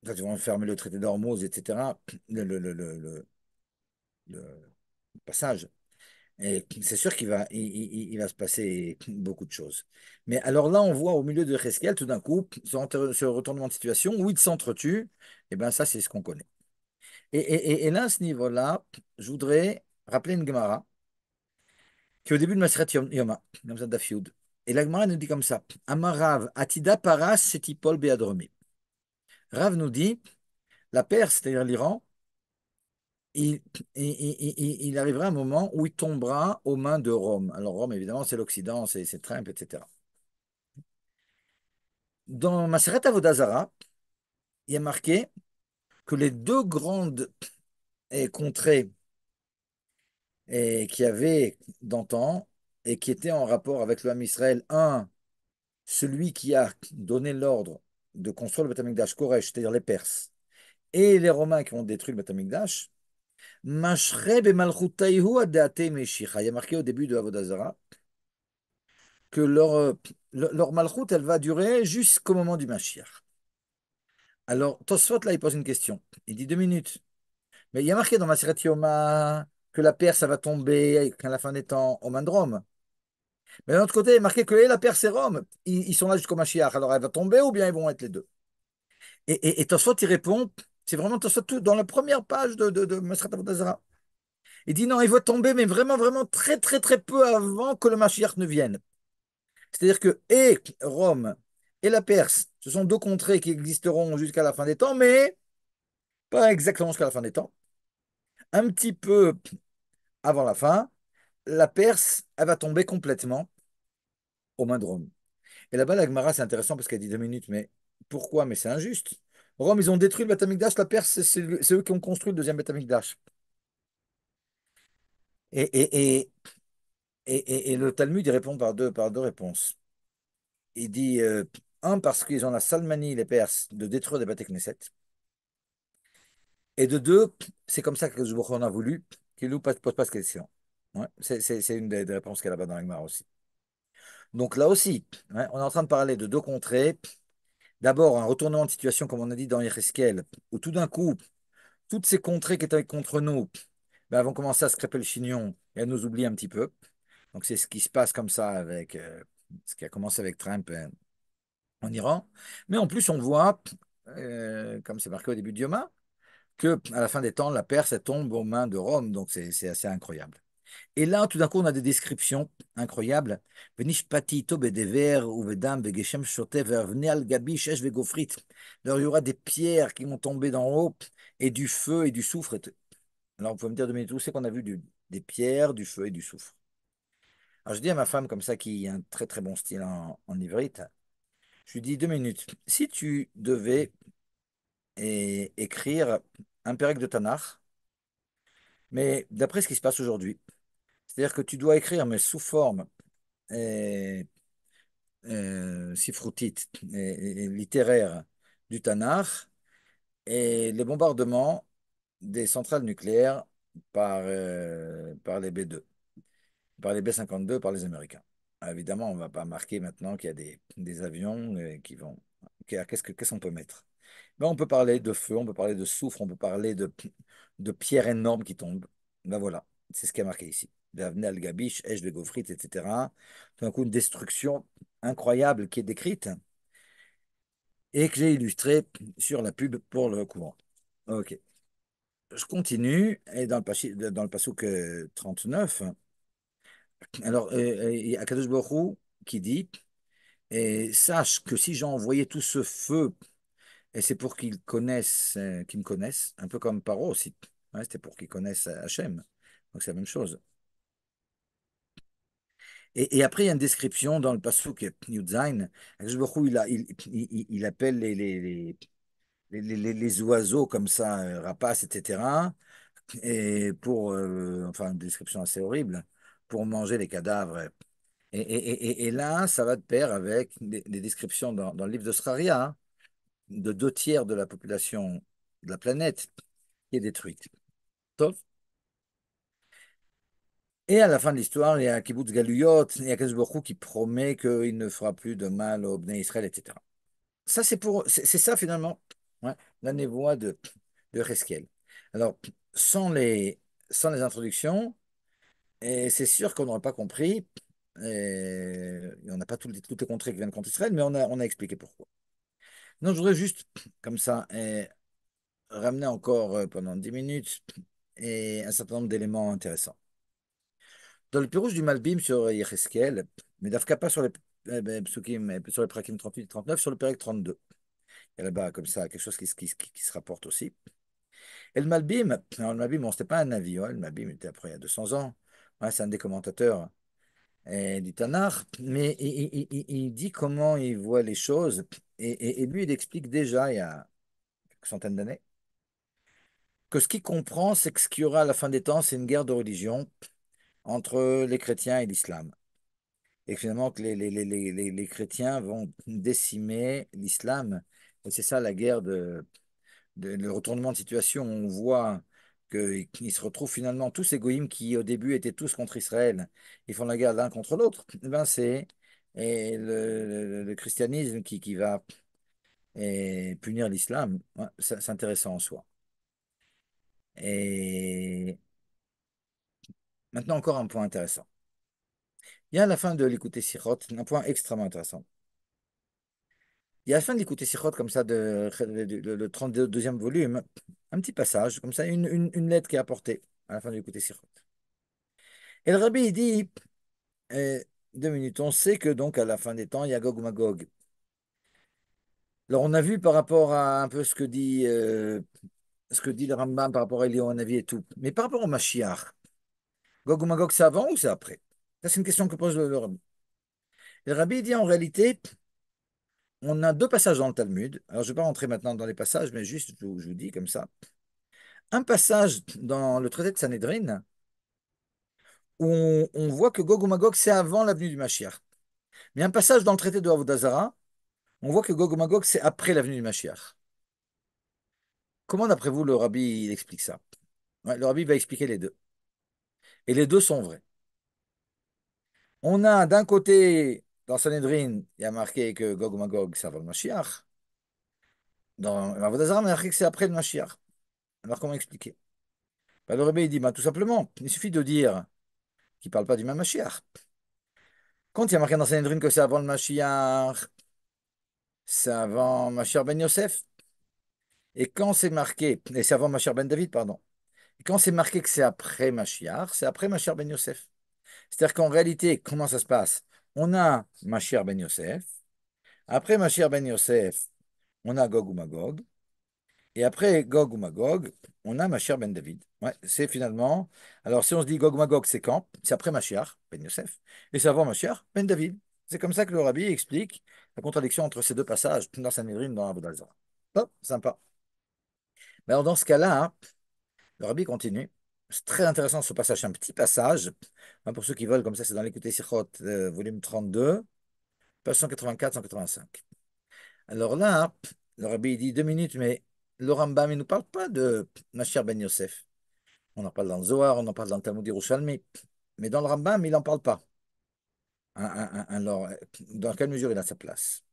quand ils vont fermer le traité d'Ormuz, etc., le passage. Et c'est sûr qu'il va se passer beaucoup de choses. Mais alors là, on voit au milieu de Resquiel, tout d'un coup, ce retournement de situation où ils s'entretuent. Et bien ça, c'est ce qu'on connaît. Et là, à ce niveau-là, je voudrais rappeler une Gemara qui est au début de Maseret Yoma, comme ça, Daf Yud. Et la Gemara nous dit comme ça, Amarav, Atida Paras, Setipol Beadromi. Rav nous dit, la Perse, c'est-à-dire l'Iran, il, il arrivera un moment où il tombera aux mains de Rome. Alors Rome, évidemment, c'est l'Occident, c'est Trump, etc. Dans Maseret Avodazara, il y a marqué que les deux grandes contrées qui avaient d'antan et qui étaient en rapport avec le Ham Israël, un, celui qui a donné l'ordre de construire le Beth Amikdash, Koresh, c'est-à-dire les Perses, et les Romains qui ont détruit le Beth Amikdash, Mashreb et Malchutaihu Adate Meshicha. Il y a marqué au début de Avodazara que leur malchoute, elle va durer jusqu'au moment du Mashiach. Alors, Tosfot, là, il pose une question. Il dit 2 minutes. Mais il y a marqué dans Maseret Yoma que la Perse, ça va tomber à la fin des temps au Mandrome. Mais d'un autre côté, il est marqué que la Perse et Rome, ils sont là jusqu'au Mashiach. Alors, elle va tomber ou bien ils vont être les deux? Et Tosfot, il répond, c'est vraiment Tosfot tout dans la première page de Maseret Avodazara. Il dit non, il va tomber, mais vraiment, vraiment très, très, très peu avant que le Mashiach ne vienne. C'est-à-dire que et Rome et la Perse, ce sont deux contrées qui existeront jusqu'à la fin des temps, mais pas exactement jusqu'à la fin des temps. Un petit peu avant la fin, la Perse, elle va tomber complètement aux mains de Rome. Et là-bas, la Gemara, c'est intéressant parce qu'elle dit 2 minutes, mais pourquoi? Mais c'est injuste. Rome, ils ont détruit le Beth Amikdash, la Perse, c'est eux qui ont construit le deuxième Beth Amikdash. Et, et, et, et le Talmud, il répond par deux réponses. Il dit, un, parce qu'ils ont la salmanie, les Perses, de détruire des Beth Knesset. Et de deux, c'est comme ça que on a voulu qu'il ne pose pas de question. Ouais, c'est une des réponses qu'il y a là-bas dans l'Agmar aussi. Donc là aussi, ouais, on est en train de parler de deux contrées. D'abord, un retournement de situation, comme on a dit dans Yézéchiel, où tout d'un coup, toutes ces contrées qui étaient contre nous, ben, elles vont commencer à se crêper le chignon et à nous oublier un petit peu. Donc c'est ce qui se passe comme ça avec ce qui a commencé avec Trump en Iran. Mais en plus, on voit, comme c'est marqué au début de Yoma, que à la fin des temps, la Perse elle tombe aux mains de Rome. Donc c'est assez incroyable. Et là, tout d'un coup, on a des descriptions incroyables. Venishpati bedever ou vedam vegeshem shotev verne al gabi shesh vegofrit. Alors, il y aura des pierres qui vont tomber d'en haut et du feu et du soufre. Alors, vous pouvez me dire 2 minutes, où c'est qu'on a vu des pierres, du feu et du soufre? Alors, je dis à ma femme, comme ça, qui a un très très bon style en ivrite, je lui dis 2 minutes. Si tu devais et écrire un pérec de Tanakh, mais d'après ce qui se passe aujourd'hui. C'est-à-dire que tu dois écrire, mais sous forme euh, sifroutite et littéraire du Tanakh, et les bombardements des centrales nucléaires par les B-2, par les B-52, par les Américains. Ah, évidemment, on ne va pas marquer maintenant qu'il y a des avions qui vont. Qu'est-ce qu'on peut mettre? Ben, on peut parler de feu, on peut parler de soufre, on peut parler de pierres énormes qui tombent. Ben voilà, c'est ce qui est marqué ici. L'avenir al-Gabish, Esh de Gofrit, etc. Tout d'un coup, une destruction incroyable qui est décrite et que j'ai illustrée sur la pub pour le courant. Ok. Je continue, et dans le passouk 39, alors, il y a Akadosh Baruch Hu qui dit, et sache que si j'ai envoyé tout ce feu, et c'est pour qu'ils me connaissent, un peu comme Paro aussi, ouais, c'était pour qu'ils connaissent Hachem, donc c'est la même chose. Et après, il y a une description dans le passouk Yud Zayin, Akadosh Baruch Hu, il appelle les oiseaux comme ça, rapaces, etc., enfin, une description assez horrible, pour manger les cadavres. Et là, ça va de pair avec des descriptions dans le livre de Sraria, hein, de 2 tiers de la population de la planète qui est détruite. Top. Et à la fin de l'histoire, il y a Kibbutz Galuyot, il y a Kadosh Baruch Hu qui promet qu'il ne fera plus de mal au Bnei Israël, etc. Ça, c'est ça finalement, ouais, la névoie de Reskel. Alors, sans les, sans les introductions, et c'est sûr qu'on n'aurait pas compris, et on n'a pas toutes les contrées qui viennent contre Israël, mais on a expliqué pourquoi. Non, je voudrais juste, comme ça, ramener encore pendant 10 minutes un certain nombre d'éléments intéressants. Dans le Pirouge du Malbim sur Yecheskel, mais d'Afka pas sur les psukim, sur les prakim 38 et 39, sur le Pérec 32. Il y a là-bas, comme ça, quelque chose qui se rapporte aussi. Et le Malbim, alors le Malbim, bon, c'était pas un avis, ouais, le Malbim était après il y a 200 ans. Ouais, c'est un des commentateurs du Tanakh, mais il dit comment il voit les choses. Et lui, il explique déjà, il y a quelques centaines d'années, que ce qu'il comprend, c'est que ce qu'il y aura à la fin des temps, c'est une guerre de religion entre les chrétiens et l'islam. Et que finalement, que les chrétiens vont décimer l'islam. Et c'est ça la guerre le retournement de situation. On voit qu'ils se retrouvent finalement tous ces goïms qui, au début, étaient tous contre Israël. Ils font la guerre l'un contre l'autre. Eh ben, c'est le christianisme qui va punir l'islam. Ouais, c'est intéressant en soi. Et maintenant, encore un point intéressant. Il y a à la fin de l'écouter Sichot, un point extrêmement intéressant. Il y a à la fin de l'écouter Sichot, comme ça, le 32e volume, un petit passage, comme ça, une lettre qui est apportée à la fin de l'écouter Sichot. Et le rabbi, il dit, euh, 2 minutes, on sait que donc à la fin des temps, il y a Gog ou Magog. Alors, on a vu par rapport à un peu ce que dit le Rambam par rapport à Eliyahu Hanavi et tout. Mais par rapport au Mashiach, Gog ou Magog, c'est avant ou c'est après? Ça, c'est une question que pose le rabbi. Et le rabbi dit en réalité, on a 2 passages dans le Talmud. Alors, je ne vais pas rentrer maintenant dans les passages, mais juste, je vous dis comme ça. Un passage dans le traité de Sanhédrin où on voit que Gog ou Magog, c'est avant la venue du Mashiach. Mais un passage dans le traité de Avodah Zarah, on voit que Gog ou Magog, c'est après la venue du Mashiach. Comment, d'après vous, le rabbi il explique ça? Ouais, le rabbi va expliquer les deux. Et les deux sont vrais. On a d'un côté, dans Sanhédrin, il y a marqué que Gog ou Magog, c'est avant le Mashiach. Dans Avodah Zarah, il y a marqué que c'est après le Mashiach. Alors, comment expliquer? Ben, le rabbi il dit, ben, tout simplement, il suffit de dire qu'il ne parle pas du même Mashiach. Quand il y a marqué dans Sanhedrin que c'est avant le Mashiach, c'est avant Mashiach ben Yosef. Et quand c'est marqué, et c'est avant Mashiach ben David, pardon. Et quand c'est marqué que c'est après Mashiach, c'est après Mashiach ben Yosef. C'est-à-dire qu'en réalité, comment ça se passe? On a Mashiach ben Yosef. Après Mashiach ben Yosef, on a Gog ou Magog. Et après Gog ou Magog, on a Mashiach ben David. Ouais, c'est finalement. Alors, si on se dit Gog ou Magog, c'est quand? C'est après Mashiach ben Yosef. Et c'est avant Mashiach ben David. C'est comme ça que le rabbi explique la contradiction entre ces 2 passages dans Sanhedrin, dans Avodah Zarah. Top, sympa. Mais alors, dans ce cas-là, hein, le rabbi continue. C'est très intéressant ce passage, un petit passage. Hein, pour ceux qui veulent, comme ça, c'est dans l'Écouté Sichot, volume 32, page 184-185. Alors là, hein, le rabbi dit 2 minutes, mais le Rambam, il ne nous parle pas de Mashiach ben Yosef. On en parle dans le Zohar, on en parle dans le Talmud Yerushalmi, mais dans le Rambam, il n'en parle pas. Alors, dans quelle mesure il a sa place?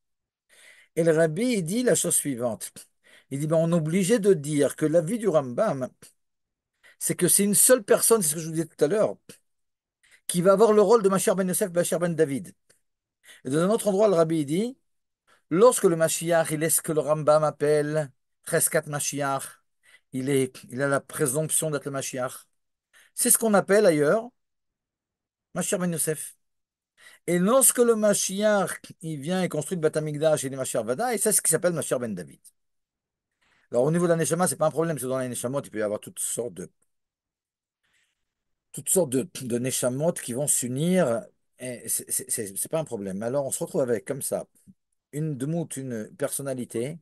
Et le rabbi, il dit la chose suivante. Il dit, ben, on est obligé de dire que la vie du Rambam, c'est que c'est une seule personne, c'est ce que je vous disais tout à l'heure, qui va avoir le rôle de Mashiach ben Yosef, Mashiach ben David. Et dans un autre endroit, le rabbi il dit, lorsque le Mashiach, il est ce que le Rambam appelle Cheskat Mashiach, il a la présomption d'être le Mashiach. C'est ce qu'on appelle ailleurs Mashiach ben Yosef. Et lorsque le Mashiach, il vient et construit le Beth Amikdash et les Mashiach Vada, et c'est ce qui s'appelle Mashiach ben David. Alors au niveau de la Neshama, c'est pas un problème, parce que dans les Neshamot, il peut y avoir toutes sortes de Neshamot qui vont s'unir, et c'est pas un problème. Alors on se retrouve avec, comme ça, une Dmout, une personnalité,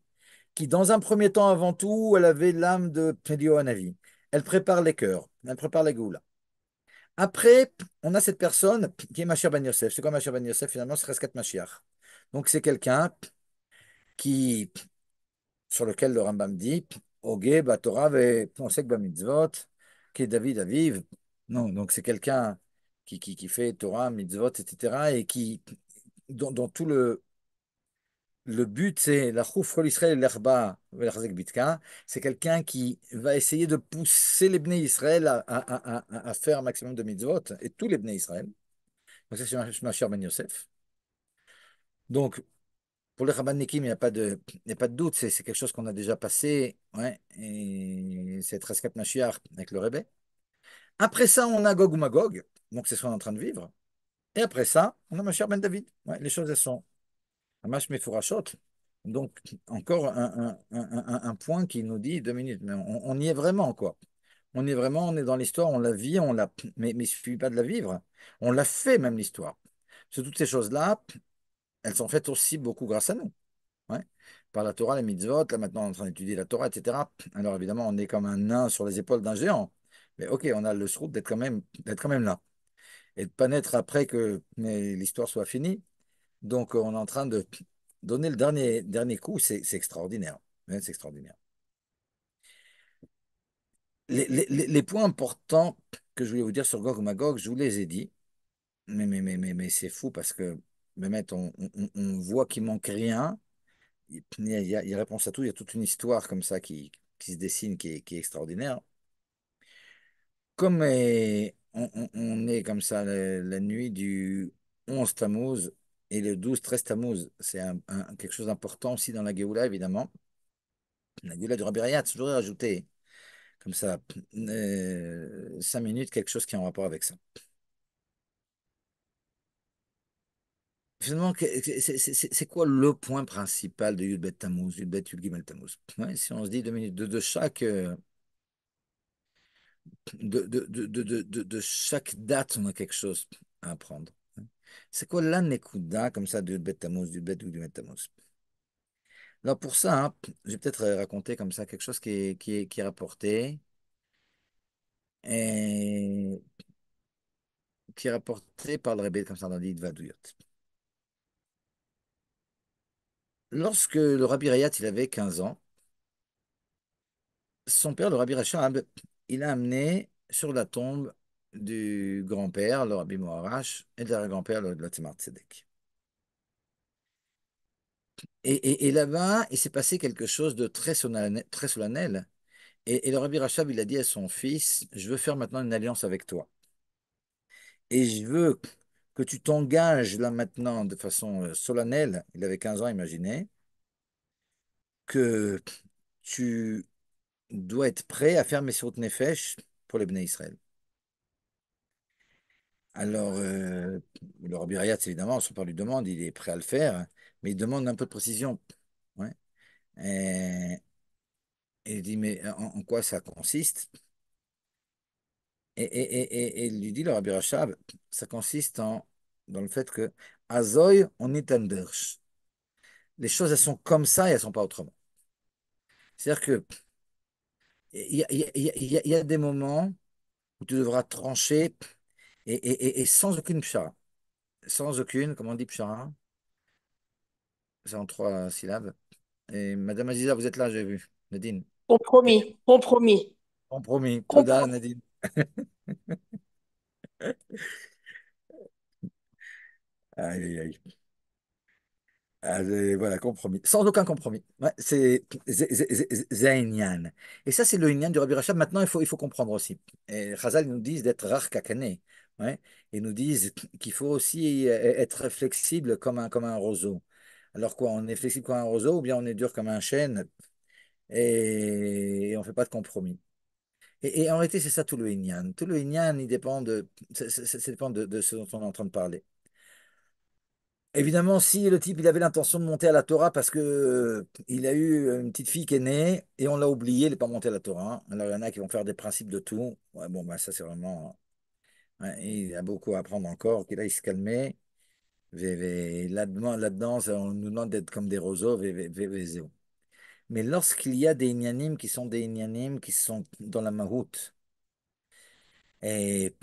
qui dans un premier temps, avant tout, elle avait l'âme de Eliyahu Hanavi. Elle prépare les cœurs, elle prépare la Géoula. Après, on a cette personne qui est Mashiach ben Yosef. C'est quoi Mashiach ben Yosef? Finalement, c'est Reskat Mashiach. Donc c'est quelqu'un qui, sur lequel le Rambam dit, Ogé, Batorah, Ponsek, Bamitzvot, qui est David Aviv. Non, donc c'est quelqu'un qui fait Torah, Mitzvot, etc. et dont tout le but, c'est la chouf kol Israël l'herba ve'lachzek bitka. C'est quelqu'un qui va essayer de pousser les Bnei Israël à faire un maximum de mitzvot, et tous les Bnei Israël. Donc ça, c'est ma chère Ben Yosef. Donc, pour les Rabbanikim, il n'y a pas de doute, c'est quelque chose qu'on a déjà passé, ouais, et c'est Treskat Mashiach avec le Rebbe. Après ça, on a Gog ou Magog, donc c'est ce qu'on est en train de vivre. Et après ça, on a Mashiach Ben David. Ouais, les choses, elles sont Hamash Meforashot. Donc, encore un point qui nous dit 2 minutes, mais on y est vraiment, quoi. On y est vraiment, on est dans l'histoire, on la vit, mais il suffit pas de la vivre. On l'a fait, même l'histoire. Parce que toutes ces choses-là, elles sont faites aussi beaucoup grâce à nous. Ouais. Par la Torah, les mitzvot, là maintenant on est en train d'étudier la Torah, etc. Alors évidemment, on est comme un nain sur les épaules d'un géant. Mais ok, on a le srout d'être quand même là. Et de pas naître après que mais l'histoire soit finie. Donc on est en train de donner le dernier coup, c'est extraordinaire. Ouais, c'est extraordinaire. Les points importants que je voulais vous dire sur Gog et Magog, je vous les ai dit. Mais c'est fou parce que, Mehmet, on voit qu'il manque rien. Il y a réponse à tout. Il y a toute une histoire comme ça qui se dessine, qui est extraordinaire. Comme on est comme ça la nuit du 11 Tammuz et le 12-13 Tammuz, c'est quelque chose d'important aussi dans la Géoula, évidemment. La Géoula du Rabbi Rayat, je voudrais rajouter comme ça 5 minutes, quelque chose qui est en rapport avec ça. Finalement, c'est quoi le point principal de Yud Bet Tammuz, Yud Bet Yud Gimel Tammuz? Ouais, si on se dit 2 minutes de chaque, de chaque date, on a quelque chose à apprendre. C'est quoi l'anekuda comme ça de Yud Bet Tammuz, du Bet Yud Gimel Tammuz? Alors pour ça, hein, je vais peut-être raconter comme ça quelque chose qui est rapporté et qui est rapporté par le Rebbe comme ça dans l'Idvaduyot. Lorsque le Rabbi Rayat il avait 15 ans, son père, le Rabbi Rachab, il a amené sur la tombe du grand-père, le Rabbi Moharash, et de l'arrière-grand-père, le Tzemar Tzedek. Et là-bas, il s'est passé quelque chose de très solennel, très solennel. Et le Rabbi Rachab, il a dit à son fils, je veux faire maintenant une alliance avec toi. Et je veux que tu t'engages là maintenant de façon solennelle, il avait 15 ans, imaginez, que tu dois être prêt à faire Messirut Nefesh pour les Bnei Israël. Alors, le Rabbi Rayat, évidemment, son père lui demande, il est prêt à le faire, mais il demande un peu de précision. Ouais. Et, et il dit, mais en quoi ça consiste? Et il lui dit, le Rabbi Rachab, ça consiste dans le fait que Azoy, on est anders. Les choses, elles sont comme ça et elles ne sont pas autrement. C'est-à-dire que il y a des moments où tu devras trancher et sans aucune pshara. Sans aucune, comment on dit pshara? C'est en trois syllabes. Et Madame Aziza, vous êtes là, j'ai vu. Nadine. Compromis, compromis, Compromis. Toda, compromis. Nadine. Aïe, aïe, aïe. Voilà, compromis. Sans aucun compromis. Ouais, c'est un inyan. Et ça, c'est le inyan du Rabbi Rachab. Maintenant, il faut comprendre aussi. Et Chazal nous disent d'être rare kakane. Ouais. Ils nous disent qu'il faut aussi être flexible comme un roseau. Alors quoi, on est flexible comme un roseau ou bien on est dur comme un chêne et on ne fait pas de compromis. Et en réalité, c'est ça tout le inyan. Tout le inyan, il dépend ça dépend de ce dont on est en train de parler. Évidemment, si le type il avait l'intention de monter à la Torah parce que il a eu une petite fille qui est née et on l'a oublié, il n'est pas monté à la Torah, hein. Alors il y en a qui vont faire des principes de tout. Ouais, bon, bah, ça c'est vraiment. Ouais, il a beaucoup à apprendre encore. Qu'il aille se calmer. Là-dedans, on nous demande d'être comme des roseaux. Zéo. Mais lorsqu'il y a des inyanim qui sont des inyanim qui sont dans la mahout, et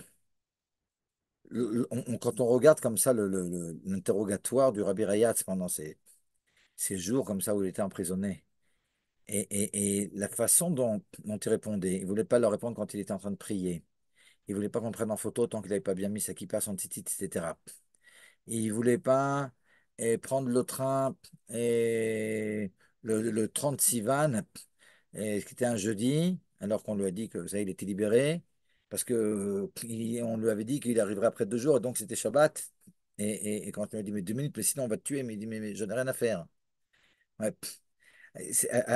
quand on regarde comme ça l'interrogatoire du Rabbi Rayatz pendant ces jours comme ça où il était emprisonné, et la façon dont il répondait, il ne voulait pas leur répondre quand il était en train de prier. Il ne voulait pas qu'on prenne en photo tant qu'il n'avait pas bien mis sa kippa, son titit, etc. Il ne voulait pas prendre le train et le 30 Sivan, qui était un jeudi, alors qu'on lui a dit que ça, il était libéré, parce que on lui avait dit qu'il arriverait après 2 jours, et donc c'était Shabbat. Et quand on lui a dit, mais 2 minutes, mais sinon on va te tuer, mais il dit, mais je n'ai rien à faire. Ouais.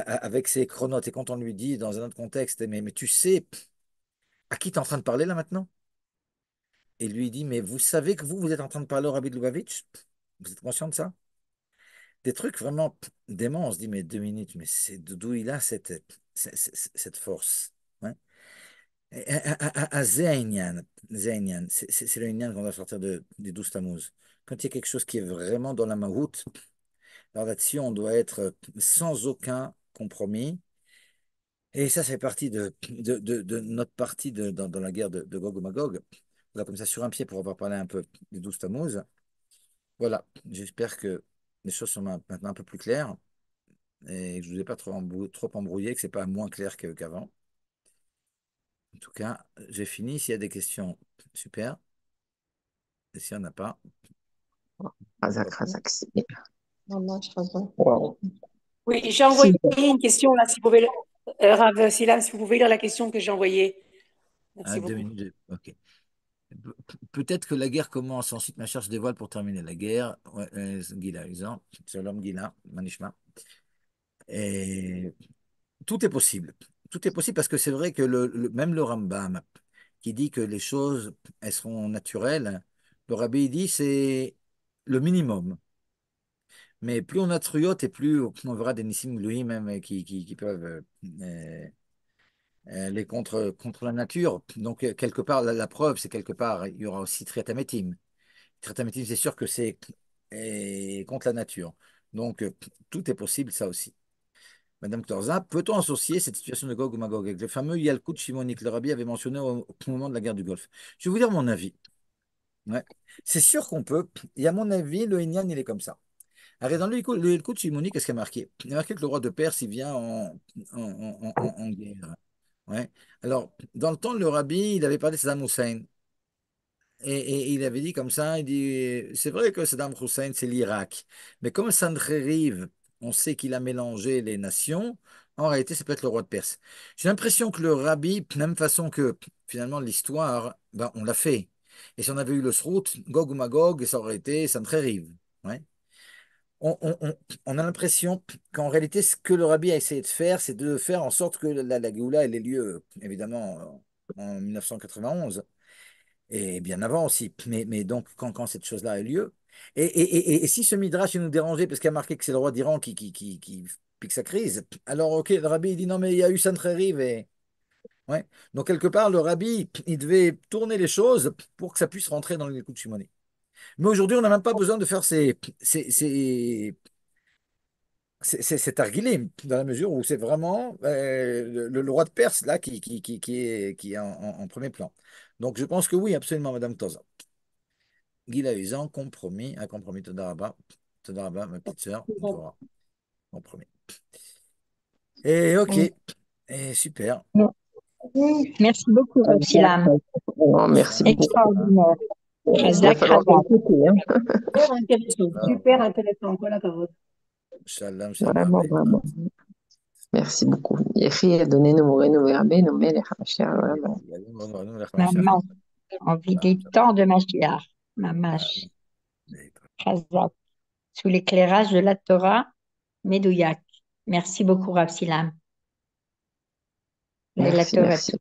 Avec ses chronotes. Et quand on lui dit dans un autre contexte, mais tu sais à qui tu es en train de parler là maintenant? Et lui dit, mais vous savez que vous êtes en train de parler au Rabbi de Lubavitch? Vous êtes conscient de ça? Des trucs vraiment dément. On se dit, mais 2 minutes, mais c'est d'où il a cette force? Ouais. Zéanian, c'est le Inyan qu'on doit sortir des 12 Tammuz. Quand il y a quelque chose qui est vraiment dans la mahout, alors là-dessus, on doit être sans aucun compromis. Et ça fait partie de notre partie dans la guerre de Gog et Magog. Voilà, comme ça, sur un pied, pour avoir parlé un peu des 12 Tammuz. Voilà, j'espère que les choses sont maintenant un peu plus claires et que je ne vous ai pas trop embrouillé, que ce n'est pas moins clair qu'avant. En tout cas, j'ai fini. S'il y a des questions, super. Et s'il n'y en a pas, Razak, bon. Razak, c'est Wow. Oui, j'ai envoyé super. une question là, si vous pouvez, Rav Silam, si vous pouvez lire la question que j'ai envoyée. À Merci deux beaucoup. minutes. Ok. Peut-être que la guerre commence, ensuite ma chère se dévoile pour terminer la guerre. Ouais, Gila, exemple. Shalom Gila, Manishma. Et tout est possible. Tout est possible parce que c'est vrai que même le Rambam, qui dit que les choses, elles seront naturelles, le rabbi il dit c'est le minimum. Mais plus on a de truyot et plus on verra des Nissim Louis même qui peuvent aller contre la nature. Donc, quelque part, la preuve, c'est quelque part, il y aura aussi Triatametim. Triatametim, c'est sûr que c'est contre la nature. Donc, tout est possible, ça aussi. Madame Torza, peut-on associer cette situation de Gog ou Magog avec le fameux Yalkut Shimoni que le rabbi avait mentionné au moment de la guerre du Golfe? Je vais vous dire mon avis. Ouais. C'est sûr qu'on peut. Et à mon avis, le Inyan, il est comme ça. Alors, dans le Yalkut Shimoni, qu'est-ce qu'il y a marqué? Il y a marqué que le roi de Perse, il vient en guerre. Ouais. Alors, dans le temps, le rabbi, il avait parlé de Saddam Hussein. Et il avait dit comme ça, il dit, c'est vrai que Saddam Hussein, c'est l'Irak. Mais comme Sancheriv, on sait qu'il a mélangé les nations, en réalité, c'est peut-être le roi de Perse. J'ai l'impression que le rabbi, de la même façon que finalement l'histoire, ben, on l'a fait. Et si on avait eu le Srout, Gog ou Magog, ça aurait été Sancheriv. Ouais. On, on- on- on a l'impression qu'en réalité, ce que le rabbi a essayé de faire, c'est de faire en sorte que la Géoula ait lieu, évidemment, en 1991 et bien avant aussi. Mais donc, quand cette chose-là a eu lieu, et si ce Midrash il nous dérangeait parce qu'il a marqué que c'est le roi d'Iran qui pique sa crise, alors ok, le rabbi il dit non, mais il y a eu Sancheriv. Ouais. Donc, quelque part, le rabbi, il devait tourner les choses pour que ça puisse rentrer dans les coups de Shimoni. Mais aujourd'hui, on n'a même pas besoin de faire c'est Targuilim, dans la mesure où c'est vraiment le roi de Perse là qui est en premier plan. Donc je pense que oui, absolument, Madame Toza. Guy Lahusan, compromis, un compromis, Toda Rabba, ma petite sœur, Dvorah, compromis. Et ok, Oui. et super. Merci beaucoup, Epsilam. Vraiment, merci Shalom, beaucoup. Extraordinaire. Il va Chazak, falloir chazak. écouter, hein. Super intéressant, super intéressant. Voilà, Kavod. shalom, shalom. Vraiment, vraiment. Merci beaucoup. Yehi, donnez-nous Moreno Verbe, nommez les Hamashia, vraiment. Maman, on vit des temps de Mashiach. Mamash, chazak. Sous l'éclairage de la Torah, Medouyak. Merci beaucoup, Rav Silam. La Merci, Torah. merci.